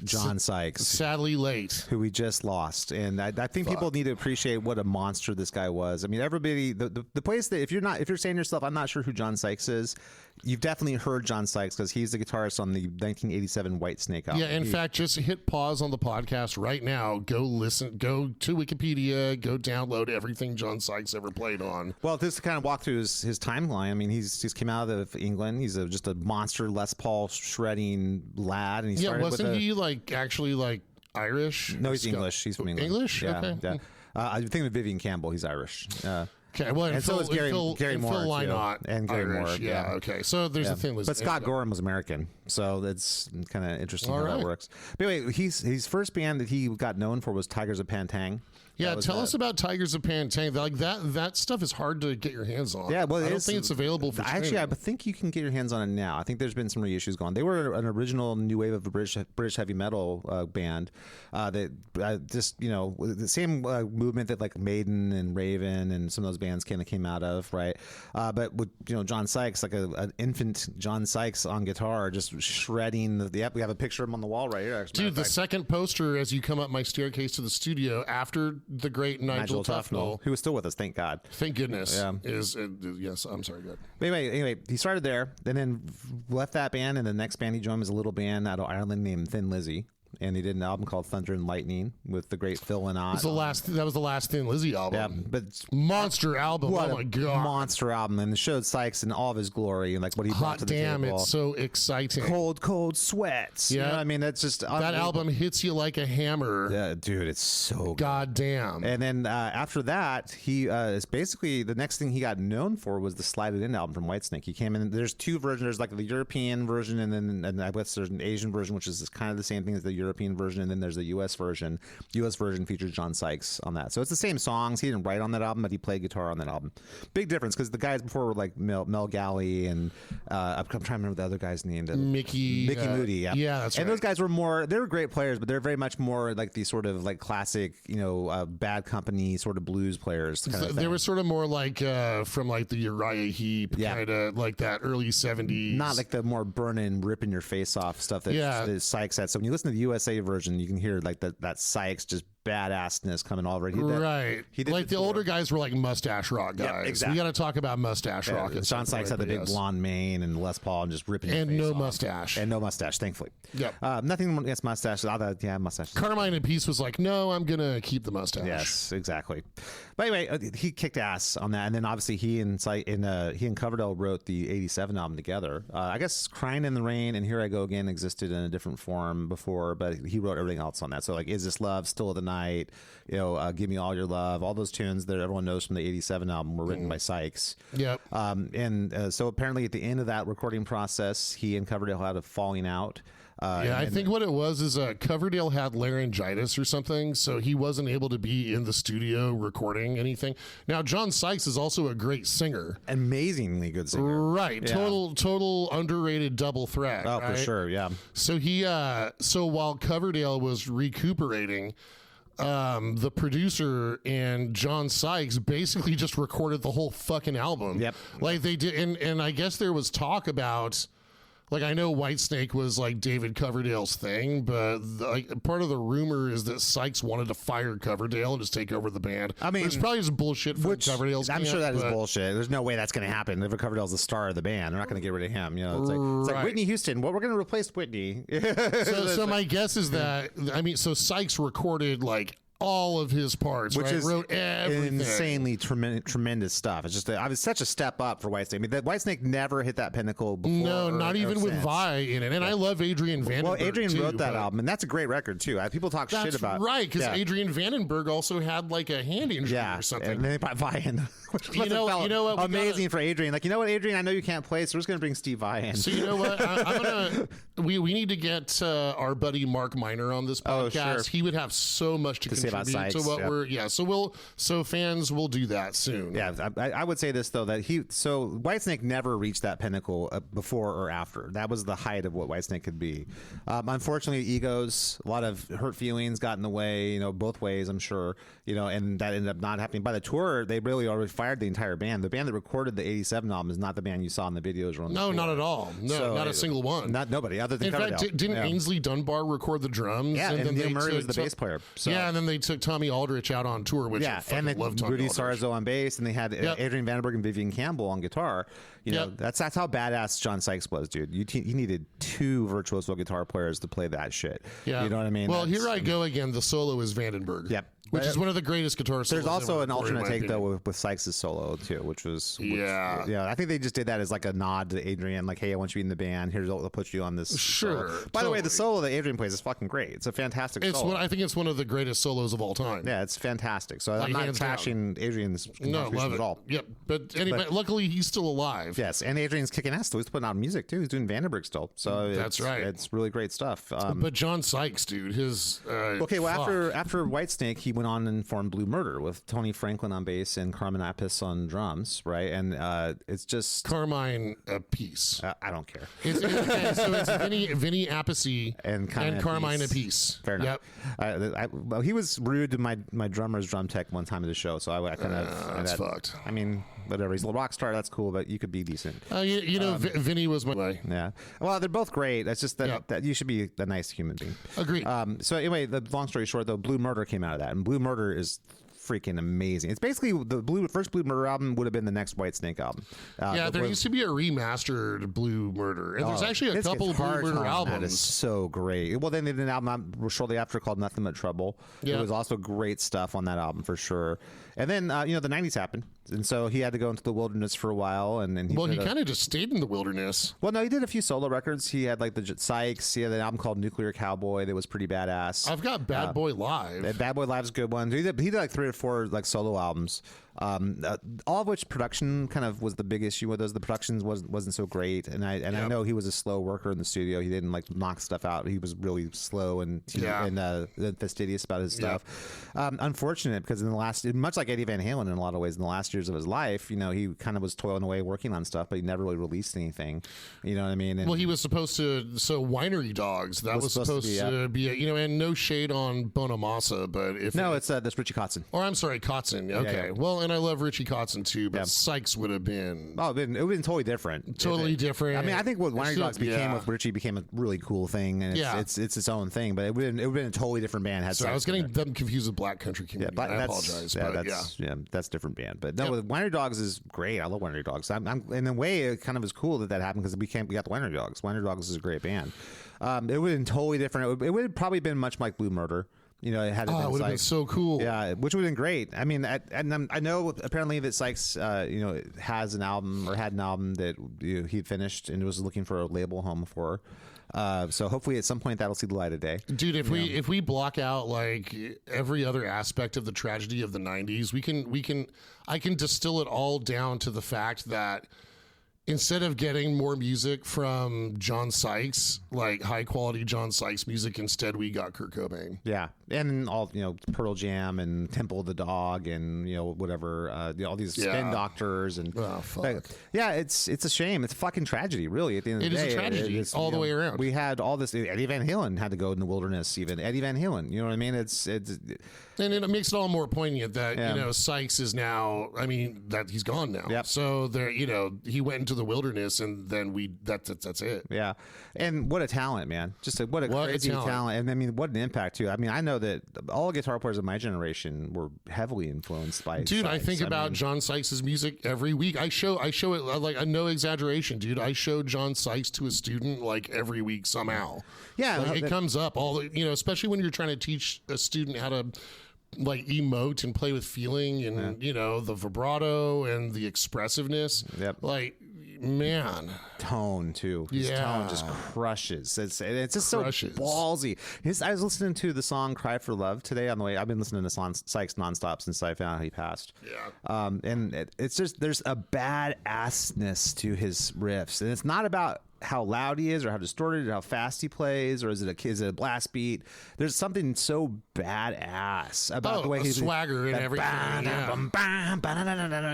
John Sykes, sadly late, who we just lost. And I think people need to appreciate what a monster this guy was. I mean, everybody, the place that if you're saying to yourself, I'm not sure who John Sykes is, you've definitely heard John Sykes because he's the guitarist on the 1987 Whitesnake album. Yeah, in fact, just hit pause on the podcast right now. Go listen, go to Wikipedia, go download everything John Sykes ever played on. Well, just to kind of walk through his timeline, I mean, he's came out of England. He's just a monster Les Paul shredding lad. And wasn't he actually Irish? No, he's English. He's from England. English? Yeah. Okay. Yeah. I think of Vivian Campbell. He's Irish. Okay, well, and so is Gary Moore. Phil Lynott, and Gary Irish. Moore. Yeah, okay. So there's a thing with... But Scott Gorham was American, so that's kind of interesting how that works. But anyway, his first band that he got known for was Tigers of Pantang. Yeah, tell us about Tigers of Pantang. Like that stuff is hard to get your hands on. Yeah, well, I don't think it's available for actually. streaming. I think you can get your hands on it now. I think there's been some reissues going. They were an original new wave of a British heavy metal band that just the same movement that like Maiden and Raven and some of those bands kind of came out of, right? But with John Sykes, like an infant John Sykes on guitar, just shredding. We have a picture of him on the wall right here. Dude, the second poster as you come up my staircase to the studio after the great Nigel Tufnell, who was still with us, thank God. Thank goodness. Yeah. Yes, I'm sorry, good. But anyway, he started there, and then left that band, and the next band he joined was a little band out of Ireland named Thin Lizzy. And he did an album called Thunder and Lightning with the great Phil Lynott. That was the last Thin Lizzy album. Yeah, but monster album. What oh my god, monster album! And it showed Sykes in all of his glory and like what he brought to the table. It's so exciting. Cold sweats. Yeah, I mean that's just that album hits you like a hammer. Yeah, dude, it's so god damn. And then after that, he is basically the next thing he got known for was the Slide It In album from Whitesnake. He came in. There's two versions. There's like the European version, and I guess there's an Asian version, which is kind of the same thing as the European version, and then there's the U.S. version. U.S. version features John Sykes on that. So it's the same songs. He didn't write on that album, but he played guitar on that album. Big difference because the guys before were like Mel Galley and I'm trying to remember the other guy's name. Mickey Moody. Yeah, that's right. And those guys were they were great players, but they're very much more like the sort of like classic, Bad Company sort of blues players. They were sort of more like from like the Uriah Heep, kind of like that early 70s. Not like the more burning, ripping your face off stuff that Sykes had. So when you listen to the USA version, you can hear like that Sykes just badassness coming already. Right. He did like the older guys were like mustache rock guys. Yeah, exactly. We got to talk about mustache rock. John Sykes had the big blonde mane and Les Paul and just ripping and your face no off. mustache. And no mustache, thankfully. Yep. Nothing against mustache. Mustache. Carmine and Peace was like, no, I'm going to keep the mustache. Yes, exactly. But anyway, he kicked ass on that. And then obviously he and Coverdale wrote the 87 album together. I guess Crying in the Rain and Here I Go Again existed in a different form before, but he wrote everything else on that. So like Is This Love, Still of the Night, Give Me All Your Love, all those tunes that everyone knows from the 87 album were written by Sykes. Yep. So apparently at the end of that recording process, he and Coverdale had a falling out. I think what it was is Coverdale had laryngitis or something, so he wasn't able to be in the studio recording anything. Now, John Sykes is also a great singer. Amazingly good singer. Right. Yeah. Total underrated double threat. Oh, right? for sure, yeah. So so while Coverdale was recuperating, the producer and John Sykes basically just recorded the whole fucking album. Yep. Like they did, and I guess there was talk about, like, I know Whitesnake was like David Coverdale's thing, but part of the rumor is that Sykes wanted to fire Coverdale and just take over the band. I mean, it's probably just bullshit from Coverdale's I'm sure that is bullshit. There's no way that's going to happen. If Coverdale's the star of the band, they're not going to get rid of him. It's like Whitney Houston. Well, we're going to replace Whitney. So my guess is that, so Sykes recorded like all of his parts, which is wrote everything. Insanely tremendous stuff. It's just I was such a step up for Whitesnake. I mean, that Whitesnake never hit that pinnacle before. No, not even with Vi in it. And I love Adrian Vandenberg. Well, Adrian wrote that album, and that's a great record too. People talk shit about. That's right, because Adrian Vandenberg also had like a hand injury or something. And then they brought Vi in. You know what? Amazing for Adrian. Like, you know what, Adrian? I know you can't play, so we're just gonna bring Steve Vai in. So you know what? We need to get our buddy Mark Miner on this podcast. Oh, sure. He would have so much to contribute to what so fans will do that soon. Yeah, I would say this though, that Whitesnake never reached that pinnacle before or after. That was the height of what Whitesnake could be. Unfortunately, egos, a lot of hurt feelings got in the way, both ways, I'm sure, and that ended up not happening. By the tour, they really already fired the entire band. The band that recorded the 87 album is not the band you saw in the videos. No, not at all. No, not a single one. Nobody other than in fact, didn't Ainsley Dunbar record the drums? Yeah, and then Neil Murray was the bass player. So. Yeah, and then they took Tommy Aldrich out on tour, which and they loved Rudy Sarzo on bass, and they had Adrian Vandenberg and Vivian Campbell on guitar. That's how badass John Sykes was, dude. You needed two virtuoso guitar players to play that shit. Yeah. You know what I mean? Well, here I go again. The solo is Vandenberg. Yep. Which is one of the greatest guitar solos. There's also an alternate take though with Sykes' solo too, which I think they just did that as like a nod to Adrian, like, hey, I want you in the band. Here's what they'll put you on this. Sure. Solo. By the way, the solo that Adrian plays is fucking great. It's a fantastic solo. I think it's one of the greatest solos of all time. Yeah, it's fantastic. So I'm not trashing Adrian's contribution at all. Yep. But anyway, luckily he's still alive. Yes, and Adrian's kicking ass. So he's putting out music too. He's doing Vandenberg still. So that's right. It's really great stuff. But John Sykes, dude, his after Whitesnake, he went on and formed Blue Murder with Tony Franklin on bass and Carmine Appice on drums, right? And it's just Carmine Appice. I don't care. So it's Vinny Appice and Carmine Appice. Fair enough. Yep. Well, he was rude to my drummer's drum tech one time at the show, so I kind of that's fucked. I mean, whatever. He's a rock star. That's cool, but you could be decent. Vinny was my way. Yeah. Well, they're both great. It's just that you should be a nice human being. Agreed. So anyway, the long story short, though, Blue Murder came out of that, and Blue Murder is freaking amazing. It's basically the first Blue Murder album would have been the next Whitesnake album. There used to be a remastered Blue Murder, and there's actually a couple of Blue Murder albums. That is so great. Well, then they did an album shortly after called Nothing But Trouble. Yeah. It was also great stuff on that album for sure. And then the 90s happened, and so he had to go into the wilderness for a while. And then he kind of just stayed in the wilderness. Well, no, he did a few solo records. He had like the Sykes. He had an album called Nuclear Cowboy that was pretty badass. I've got Bad Boy Live. Bad Boy Live's a good one. He did like 3 or 4 like solo albums. All of which production kind of was the big issue with those. The productions wasn't so great, and I know he was a slow worker in the studio. He didn't like knock stuff out. He was really slow and fastidious about his stuff. Unfortunate, because in the last, much like Eddie Van Halen in a lot of ways, in the last years of his life, he kind of was toiling away working on stuff, but he never really released anything. You know what I mean? And he was supposed to. So Winery Dogs, that was supposed to be and no shade on Bonamassa, but that's Richie Kotzen. Or I'm sorry, Kotzen. Okay, well. And I love Richie Kotzen too, but Sykes would have been. Oh, it would have been totally different. Totally different. I mean, I think what Winery Dogs became with Richie became a really cool thing, and it's its own thing. But it would have been a totally different band. I was getting them confused with Black Country Community. I apologize. That's a different band. But no, Winery Dogs is great. I love Winery Dogs. In a way, it kind of is cool that happened because we got the Winery Dogs. Winery Dogs is a great band. It would have been totally different. It would have probably been much like Blue Murder. It had. It would have been so cool. Yeah, which would have been great. I mean, and I know apparently that Sykes, has an album or had an album that he finished and was looking for a label home for. So hopefully at some point that'll see the light of day. Dude, if we block out like every other aspect of the tragedy of the 90s, I can distill it all down to the fact that instead of getting more music from John Sykes, like high quality John Sykes music, instead we got Kurt Cobain. Yeah, and all Pearl Jam and Temple of the Dog and whatever all these Spin Doctors and it's a shame. It's a fucking tragedy, really. At the end of the day, it is a tragedy all the way around. We had all this. Eddie Van Halen had to go in the wilderness. Even Eddie Van Halen, you know what I mean? It's and it makes it all more poignant that Sykes is now. I mean that he's gone now. Yep. So there, he went into the wilderness, and then that's it. Yeah, and what a talent, man! Just what a crazy talent, and I mean, what an impact too. I mean, I know that all guitar players of my generation were heavily influenced by. Dude, Sykes. I think about John Sykes' music every week. I show it like no exaggeration, dude. I show John Sykes to a student like every week somehow. Yeah, it comes up all especially when you're trying to teach a student how to like emote and play with feeling and you know, the vibrato and the expressiveness. Yep. Like, man, tone too. His tone just crushes. It's just so ballsy. I was listening to the song "Cry for Love" today on the way. I've been listening to Sykes nonstop since I found out he passed. Yeah. And it's just there's a badassness to his riffs, and it's not about how loud he is or how distorted or how fast he plays, or is it a blast beat. There's something so badass about the way he's swagger and everything.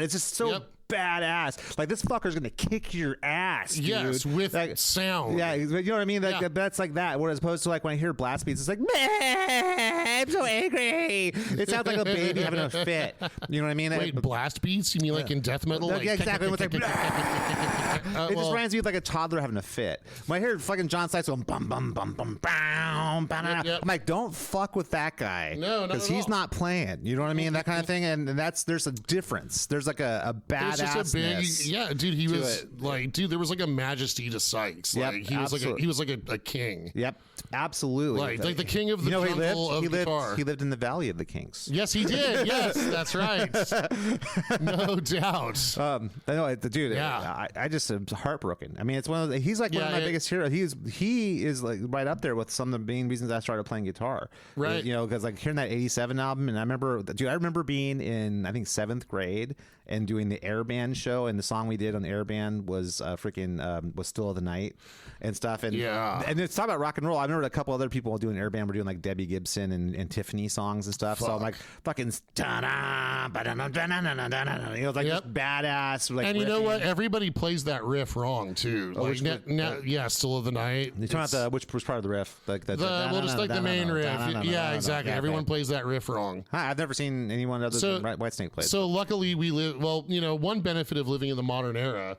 It's just so badass. Like, this fucker's gonna kick your ass, dude. Yes, with like, sound. Yeah, you know what I mean? Like, that's like that. Whereas opposed to like when I hear blast beats, it's like, I'm so angry. It sounds like a baby having a fit. You know what I mean? Wait, blast beats? You mean like in death metal? Like, yeah, exactly. It's like, it just reminds me of like a toddler having a fit. When I hear fucking John Sykes going bum bum bum bum bam, I'm like, don't fuck with that guy. No, because he's not playing. You know what I mean? That kind of thing. And there's a difference. There's like a badassness. Just a big, dude. He was like, dude. There was like a majesty to Sykes. Like, he was like a king. Yep, absolutely. Like the king of the jungle of guitar. He lived in the Valley of the Kings. Yes, he did. Yes, that's right. No doubt. No, dude. Yeah. I just am heartbroken. I mean, it's one of he's like one of my biggest heroes. He is like right up there with some of the main reasons I started playing guitar. Right. You know, because like hearing that '87 album, and I remember being in, I think, 7th grade and doing the Air Band show, and the song we did on the Air Band was was Still of the Night and stuff. And and it's talking about rock and roll. I remember a couple other people doing Air Band were doing like Debbie Gibson and Tiffany songs and stuff. So I'm like fucking just badass. Like, and you know what? Everybody plays that riff wrong too. Like Still of the Night. You talking about which part of the riff? Like the main riff. Yeah, exactly. Everyone plays that riff wrong. I've never seen anyone other than Whitesnake play. So luckily we live. Well, you know, one benefit of living in the modern era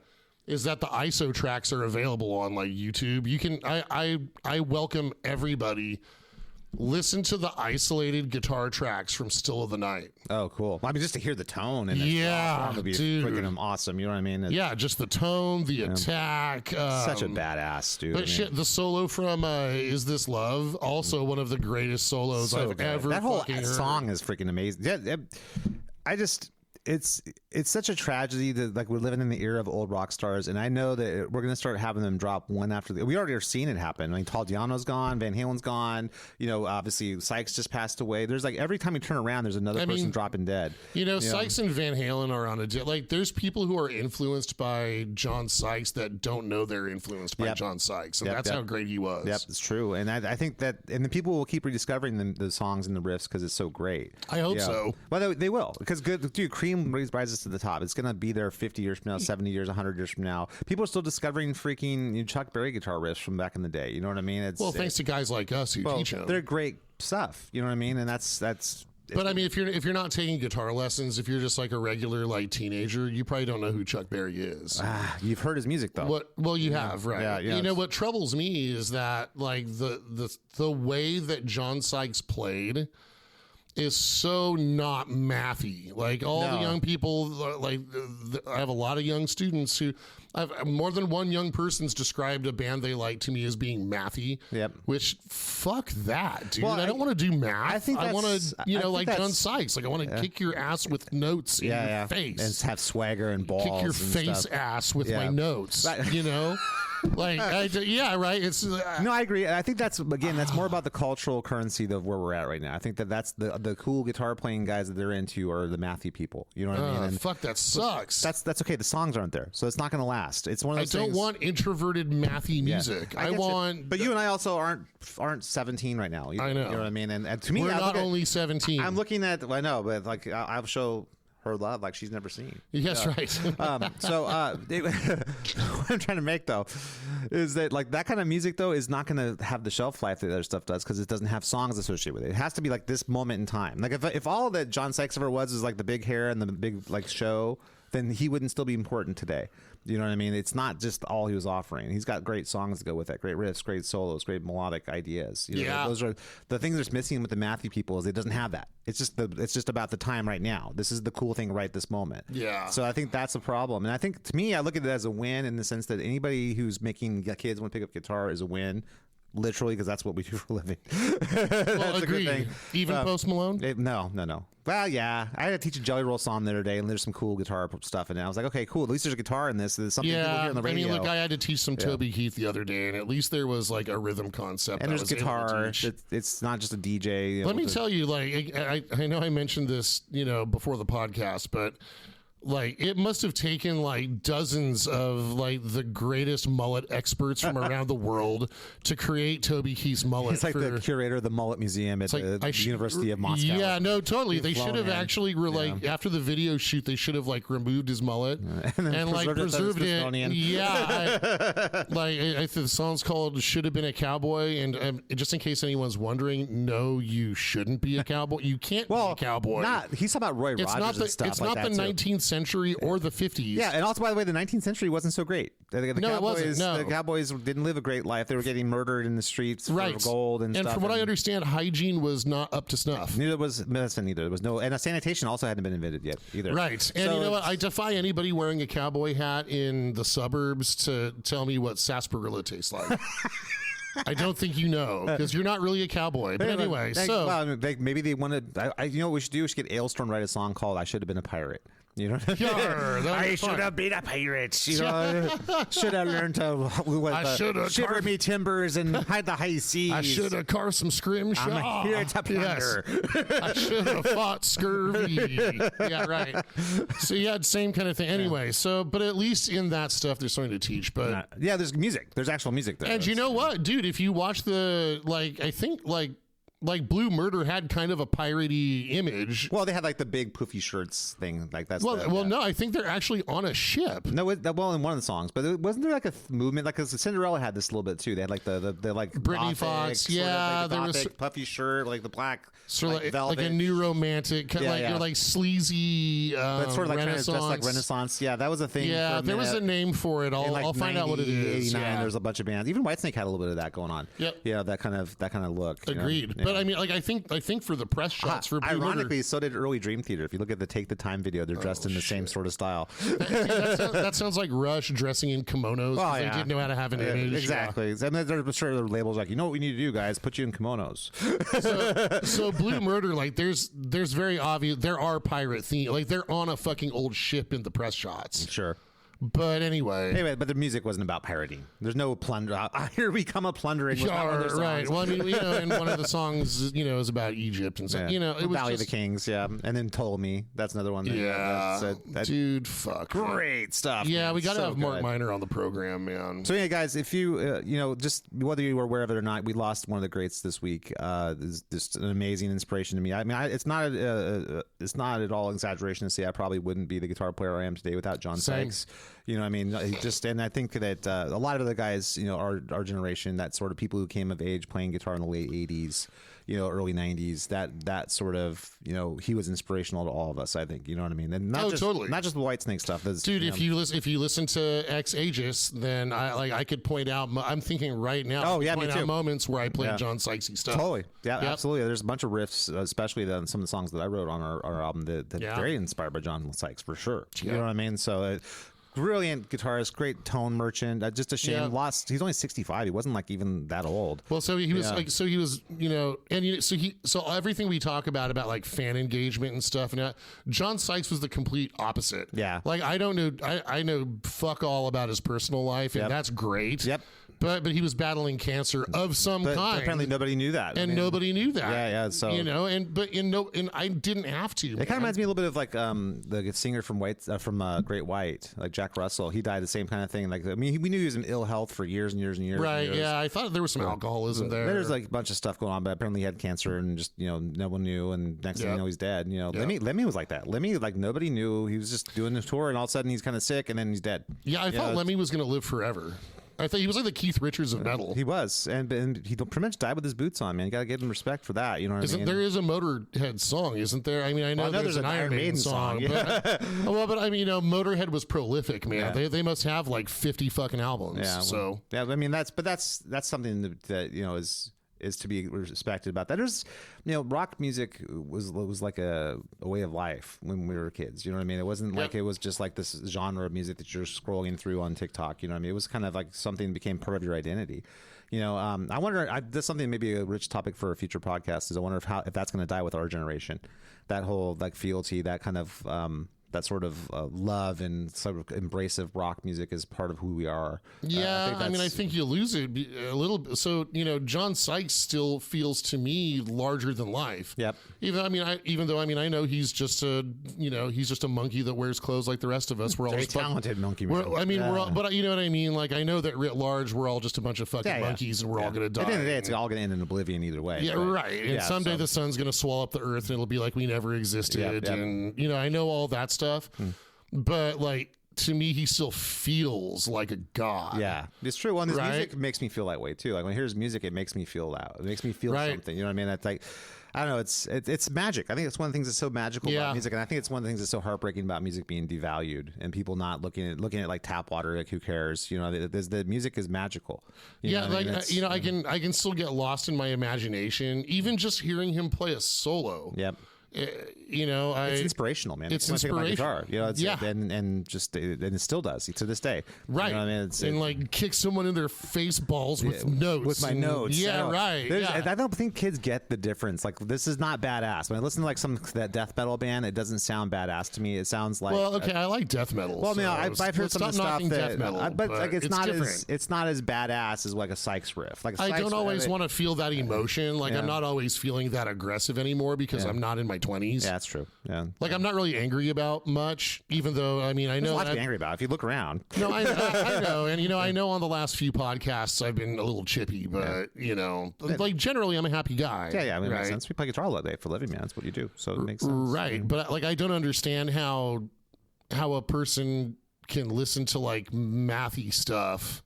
is that the ISO tracks are available on like YouTube. You can. I welcome everybody. Listen to the isolated guitar tracks from Still of the Night. Oh, cool. Well, I mean, just to hear the tone and would be dude, freaking awesome. You know what I mean? Just the tone, the attack. Such a badass, dude. But shit, the solo from "Is This Love" also one of the greatest solos I've ever. That whole heard. song is freaking amazing. Yeah, it's such a tragedy that like we're living in the era of old rock stars, and I know that we're gonna start having them drop one after the. We already are seeing it happen. I mean, Paul Di'Anno's gone, Van Halen's gone. You know, obviously Sykes just passed away. There's like every time you turn around, there's another person dropping dead. You know, Sykes and Van Halen are on a like. There's people who are influenced by John Sykes that don't know they're influenced by John Sykes, and that's how great he was. Yep, it's true, and I think that, and the people will keep rediscovering the songs and the riffs because it's so great. I hope so. Well, they will, because dude, Cream rises to the top. It's gonna be there 50 years from now, 70 years, 100 years from now. People are still discovering freaking Chuck Berry guitar riffs from back in the day. You know what I mean? Thanks to guys like us who teach them. They're great stuff. You know what I mean? And that's. But I mean, if you're not taking guitar lessons, if you're just like a regular like teenager, you probably don't know who Chuck Berry is. You've heard his music though. Well, you have, right? Yeah. You know what troubles me is that like the way that John Sykes played is so not mathy. Like all the young people, like I have a lot of young students who I've more than one young person's described a band they like to me as being mathy. Yep. Which fuck that, dude. Well, I don't want to do math. I think I want to, like John Sykes. Like I want to kick your ass with notes in your face and have swagger and balls. Kick your face stuff. ass with my notes. You know. Like, right. It's no, I agree. I think that's more about the cultural currency of where we're at right now. I think that's the cool guitar playing guys that they're into are the mathy people. You know what I mean? And fuck, that sucks. That's okay. The songs aren't there, so it's not going to last. It's one of those. I don't want introverted mathy music. I want. But you and I also aren't 17 right now. I know. You know what I mean? And to me, we're not only 17. I'm looking at. I know, but like I'll show her love like she's never seen. Yes, right. What I'm trying to make though is that like that kind of music though is not going to have the shelf life that other stuff does because it doesn't have songs associated with it. It has to be like this moment in time. Like if all that John Sykes ever was like the big hair and the big like show, then he wouldn't still be important today. You know what I mean? It's not just all he was offering. He's got great songs to go with that, great riffs, great solos, great melodic ideas. You know, those are the things that's missing with the Matthew people is it doesn't have that. It's just about the time right now. This is the cool thing right this moment. Yeah. So I think that's a problem. And I think to me, I look at it as a win in the sense that anybody who's making kids want to pick up guitar is a win. literally because that's what we do for a living. Well, agreed. Even Post Malone? No. Well, yeah, I had to teach a Jelly Roll song the other day, and there's some cool guitar stuff in it. I was like, okay, cool. At least there's a guitar in this. There's something people hear on the radio. I mean, look, I had to teach some Toby Keith the other day, and at least there was like a rhythm concept. And there's guitar. It's not just a DJ. Let me tell you, like, I know I mentioned this, before the podcast, but like it must have taken like dozens of like the greatest mullet experts from around the world to create Toby Keith's mullet. It's like the curator of the Mullet Museum at the University of Moscow. Yeah, no, totally. They should have actually like after the video shoot, they should have like removed his mullet and like preserved it. Yeah, I think the song's called "Should Have Been a Cowboy," and just in case anyone's wondering, no, you shouldn't be a cowboy. You can't be a cowboy. He's talking about Roy Rogers and stuff. It's not the 19th century or the 50s. Yeah, and also, by the way, the 19th century wasn't so great. The Cowboys didn't live a great life. They were getting murdered in the streets for gold and stuff. And from what I understand, hygiene was not up to snuff. Neither was medicine either. There was no, and sanitation also hadn't been invented yet either. Right. And you know what? I defy anybody wearing a cowboy hat in the suburbs to tell me what sarsaparilla tastes like. I don't think you know because you're not really a cowboy. But anyway, maybe they wanted. You know what we should do? We should get Aylstrom to write a song called "I Should Have Been a Pirate." You know, I should have been a pirate. You know, should have learned to shiver me timbers and hide the high seas. I should have carved some scrimshaw. I'm here to plunder. Yes. I should have fought scurvy. Yeah, right. So you had same kind of thing. Anyway, but at least in that stuff, there's something to teach. But there's music. There's actual music there. And you know what, dude? If you watch I think Blue Murder had kind of a piratey image. Well, they had like the big poofy shirts thing. Like that's no, I think they're actually on a ship. No, in one of the songs, but wasn't there like a movement? Like, because Cinderella had this a little bit too. They had like the like Brittany gothic, Fox, there was puffy shirt, like the black, sort of velvet, like a new romantic, like sleazy, sort of like Renaissance. Kind of just like Renaissance. Yeah, that was a thing. Yeah, there was a name for it. I'll find out what it is. 89, there's a bunch of bands. Even Whitesnake had a little bit of that going on. Yep. Yeah, that kind of look. Agreed. But I mean, like I think for the press shots for Blue ironically, so did early Dream Theater. If you look at the Take the Time video, they're dressed in the same sort of style. That sounds like Rush dressing in kimonos because they didn't know how to have an image. Exactly. And then there's sure their labels like, you know what we need to do, guys? Put you in kimonos. So Blue Murder, like there's very obvious there are pirate theme, like they're on a fucking old ship in the press shots. Sure. But anyway, but the music wasn't about pirating. There's no plunder. Here we come a plundering. Right. Well, I mean, and one of the songs, is about Egypt and stuff. Yeah. It was Valley of the Kings. Yeah, and then Ptolemy. That's another one. Dude, fuck. Great stuff. Yeah, man. We got to have Mark Minor on the program, man. So yeah, guys, if you just whether you were aware of it or not, we lost one of the greats this week. It's just an amazing inspiration to me. I mean, it's not at all exaggeration to say I probably wouldn't be the guitar player I am today without John Sykes. You know what I mean? And I think that a lot of the guys, our generation, that sort of people who came of age playing guitar in the late 80s, early 90s, that sort of, he was inspirational to all of us, I think. You know what I mean? And not just the Whitesnake stuff. Dude, if you listen to Ex Aegis, then I could point out, I'm thinking right now, point out moments where I played John Sykesy stuff. Totally. Yeah, absolutely. There's a bunch of riffs, especially some of the songs that I wrote on our album that very inspired by John Sykes, for sure. You know what I mean? So brilliant guitarist, great tone merchant. Just a shame, lost. He's only 65. He wasn't like even that old. Well, so he was so everything we talk about like fan engagement and stuff, and John Sykes was the complete opposite. Yeah, like I don't know, I know fuck all about his personal life, and that's great. Yep. But he was battling cancer of some kind. Apparently nobody knew that, nobody knew that. Yeah. So and I didn't have to. It kind of reminds me a little bit of like the singer from Great White, like Jack Russell. He died the same kind of thing. Like we knew he was in ill health for years and years and years. Right. And years. Yeah. I thought there was some alcoholism there. There's like a bunch of stuff going on, but apparently he had cancer and just no one knew. And next thing you know, he's dead. Lemmy was like that. Lemmy, like nobody knew. He was just doing his tour, and all of a sudden he's kind of sick, and then he's dead. Yeah, I thought Lemmy was going to live forever. I thought he was like the Keith Richards of metal. He was, and he pretty much died with his boots on, man. You got to give him respect for that. You know what I mean? There is a Motorhead song, isn't there? I mean, I know there's an Iron Maiden song. But, but I mean, Motorhead was prolific, man. Yeah. They must have like 50 fucking albums. Yeah. So I mean, that's something that is is to be respected about that. There's, rock music was like a way of life when we were kids. You know what I mean? It wasn't like it was just like this genre of music that you're scrolling through on TikTok. You know what I mean? It was kind of like something that became part of your identity. I wonder. That's something maybe a rich topic for a future podcast. Is I wonder if that's going to die with our generation. That whole like fealty, that kind of that sort of love and sort of embrace of rock music is part of who we are. Yeah, I think you lose it a little bit. So, John Sykes still feels to me larger than life. Yep. Even though I know he's just a monkey that wears clothes like the rest of us. We're all very talented monkey. We're all, but you know what I mean? Like, I know that writ large, we're all just a bunch of fucking monkeys and we're all going to die. At the end of the day, it's all going to end in oblivion either way. Yeah, right. And someday the sun's going to swallow up the earth and it'll be like we never existed. Yep. And, I know all that stuff. But like to me, he still feels like a god. Yeah, it's true. Well, this music makes me feel that way too. Like when I hear his music, it makes me feel that. It makes me feel something. You know what I mean? That's like, I don't know. It's magic. I think it's one of the things that's so magical about music, and I think it's one of the things that's so heartbreaking about music being devalued and people not looking at like tap water. Like who cares? The music is magical. I can still get lost in my imagination, even just hearing him play a solo. Yep. It's inspirational, man. It's inspirational. Guitar, and it still does to this day. Right. And kick someone in their face balls with notes. With my notes. Yeah, right. I don't think kids get the difference. Like this is not badass. When I listen to like that death metal band, it doesn't sound badass to me. It sounds like I like death metal. Well, I've heard some of the stuff death metal, but like it's not different. It's not as badass as like a Sykes riff. Like I don't always want to feel that emotion. Like I'm not always feeling that aggressive anymore because I'm not in my 20s. Yeah, that's true. Yeah, like I'm not really angry about much, even though I know there's a lot to be angry about if you look around. No, I know, and I know on the last few podcasts I've been a little chippy, but like generally I'm a happy guy. Yeah, it makes sense. We play guitar all day for a living, man. That's what you do, so it makes sense. Right, but like I don't understand how a person can listen to like mathy stuff.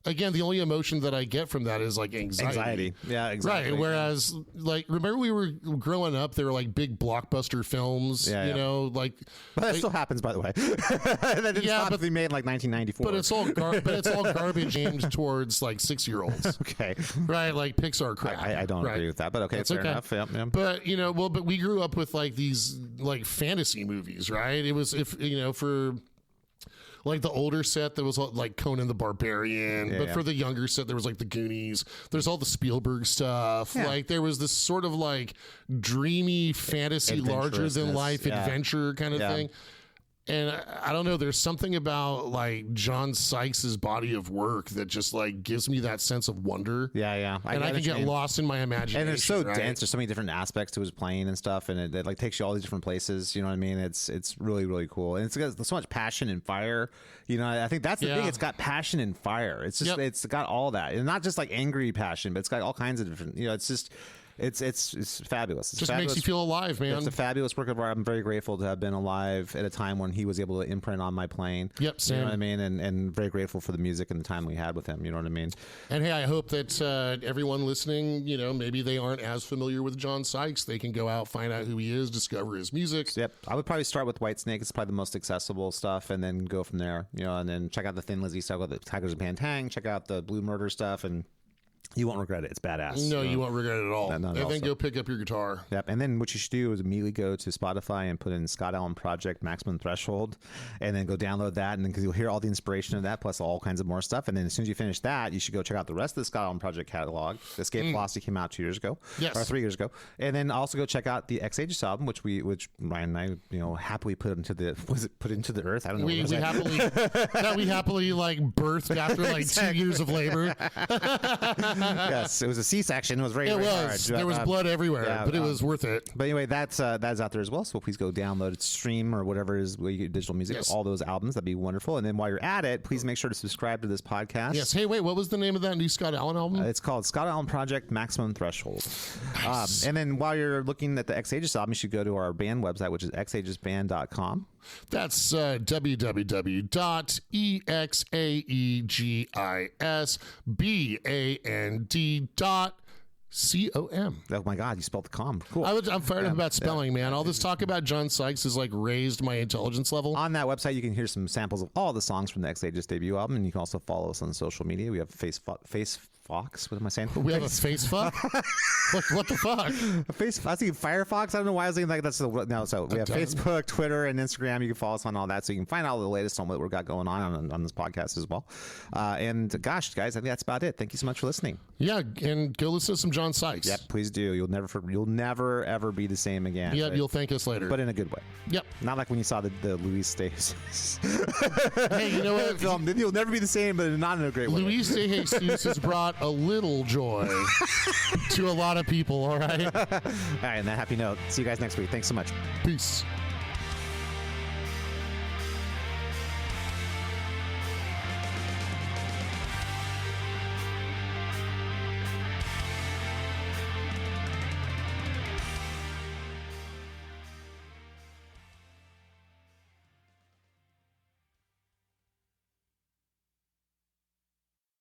Again, the only emotion that I get from that is like anxiety. Yeah, exactly. Right. Whereas, like, remember we were growing up, there were like big blockbuster films, like. But that still happens, by the way. That didn't stop to be made in like 1994. But it's all garbage aimed towards like 6-year-olds. Okay. Right. Like Pixar crap. I don't agree with that, but okay, fair enough. Yeah. But, but we grew up with like these like fantasy movies, right? It was, for. Like the older set, there was like Conan the Barbarian, but for the younger set, there was like the Goonies. There's all the Spielberg stuff. Yeah. Like there was this sort of like dreamy fantasy, larger than life adventure kind of thing. And I don't know, there's something about like John Sykes's body of work that just like gives me that sense of wonder. Yeah. I can get lost in my imagination. And it's so dense. There's so many different aspects to his playing and stuff, and it like takes you all these different places. You know what I mean? It's really, really cool, and it's got so much passion and fire. I think that's the thing. It's got passion and fire. It's just it's got all that, and not just like angry passion, but it's got all kinds of different. It's just. It's fabulous. It's just fabulous. Makes you feel alive, man. It's a fabulous work of art. I'm very grateful to have been alive at a time when he was able to imprint on my playing. Yep, same. You know what I mean? And very grateful for the music and the time we had with him. You know what I mean? And hey, I hope that everyone listening, maybe they aren't as familiar with John Sykes. They can go out, find out who he is, discover his music. Yep. I would probably start with Whitesnake. It's probably the most accessible stuff, and then go from there. And then check out the Thin Lizzy stuff with the Tigers of Pantang. Check out the Blue Murder stuff, and you won't regret it. It's badass. No, you won't regret it at all. And then go pick up your guitar. Yep. And then what you should do is immediately go to Spotify and put in Scott Allen Project Maximum Threshold, and then go download that, and then because you'll hear all the inspiration of that plus all kinds of more stuff. And then as soon as you finish that, you should go check out the rest of the Scott Allen Project catalog. Escape Velocity came out 2 years ago, or 3 years ago, and then also go check out the X Aegis album, which Ryan and I happily put into the earth. I don't know. We happily like birthed after like 2 years of labor. Yes, it was a C-section. It was very hard. There was blood everywhere, but it was worth it. But anyway, that's out there as well. So please go download it, stream, or whatever it is where you get digital music. All those albums, that'd be wonderful. And then while you're at it, please make sure to subscribe to this podcast. Yes. Hey, wait, what was the name of that new Scott Allen album? It's called Scott Allen Project Maximum Threshold. Nice. And then while you're looking at the X Aegis album, you should go to our band website, which is xaegisband.com. That's www.exaegisband.com. C-O-M. Oh my God, you spelled the com. Cool. I'm fired up about spelling, man. All this talk about John Sykes has like raised my intelligence level. On that website, you can hear some samples of all the songs from the X Ages debut album, and you can also follow us on social media. We have Fox. What am I saying? We have a face fuck? what the fuck? I was thinking Firefox. I don't know why I was thinking like that's no. So we have Facebook, Twitter, and Instagram. You can follow us on all that, so you can find all the latest on what we've got going on this podcast as well. And gosh, guys, I think that's about it. Thank you so much for listening. Yeah, and go listen to some John Sykes. Yep, please do. You'll never ever be the same again. Yeah, you'll thank us later, but in a good way. Yep. Not like when you saw the Luis De Jesus. Hey, you know what? Film. You'll never be the same, but not in a great way. Luis De Jesus has brought a little joy to a lot of people. All right. All right. On that happy note, see you guys next week. Thanks so much. Peace.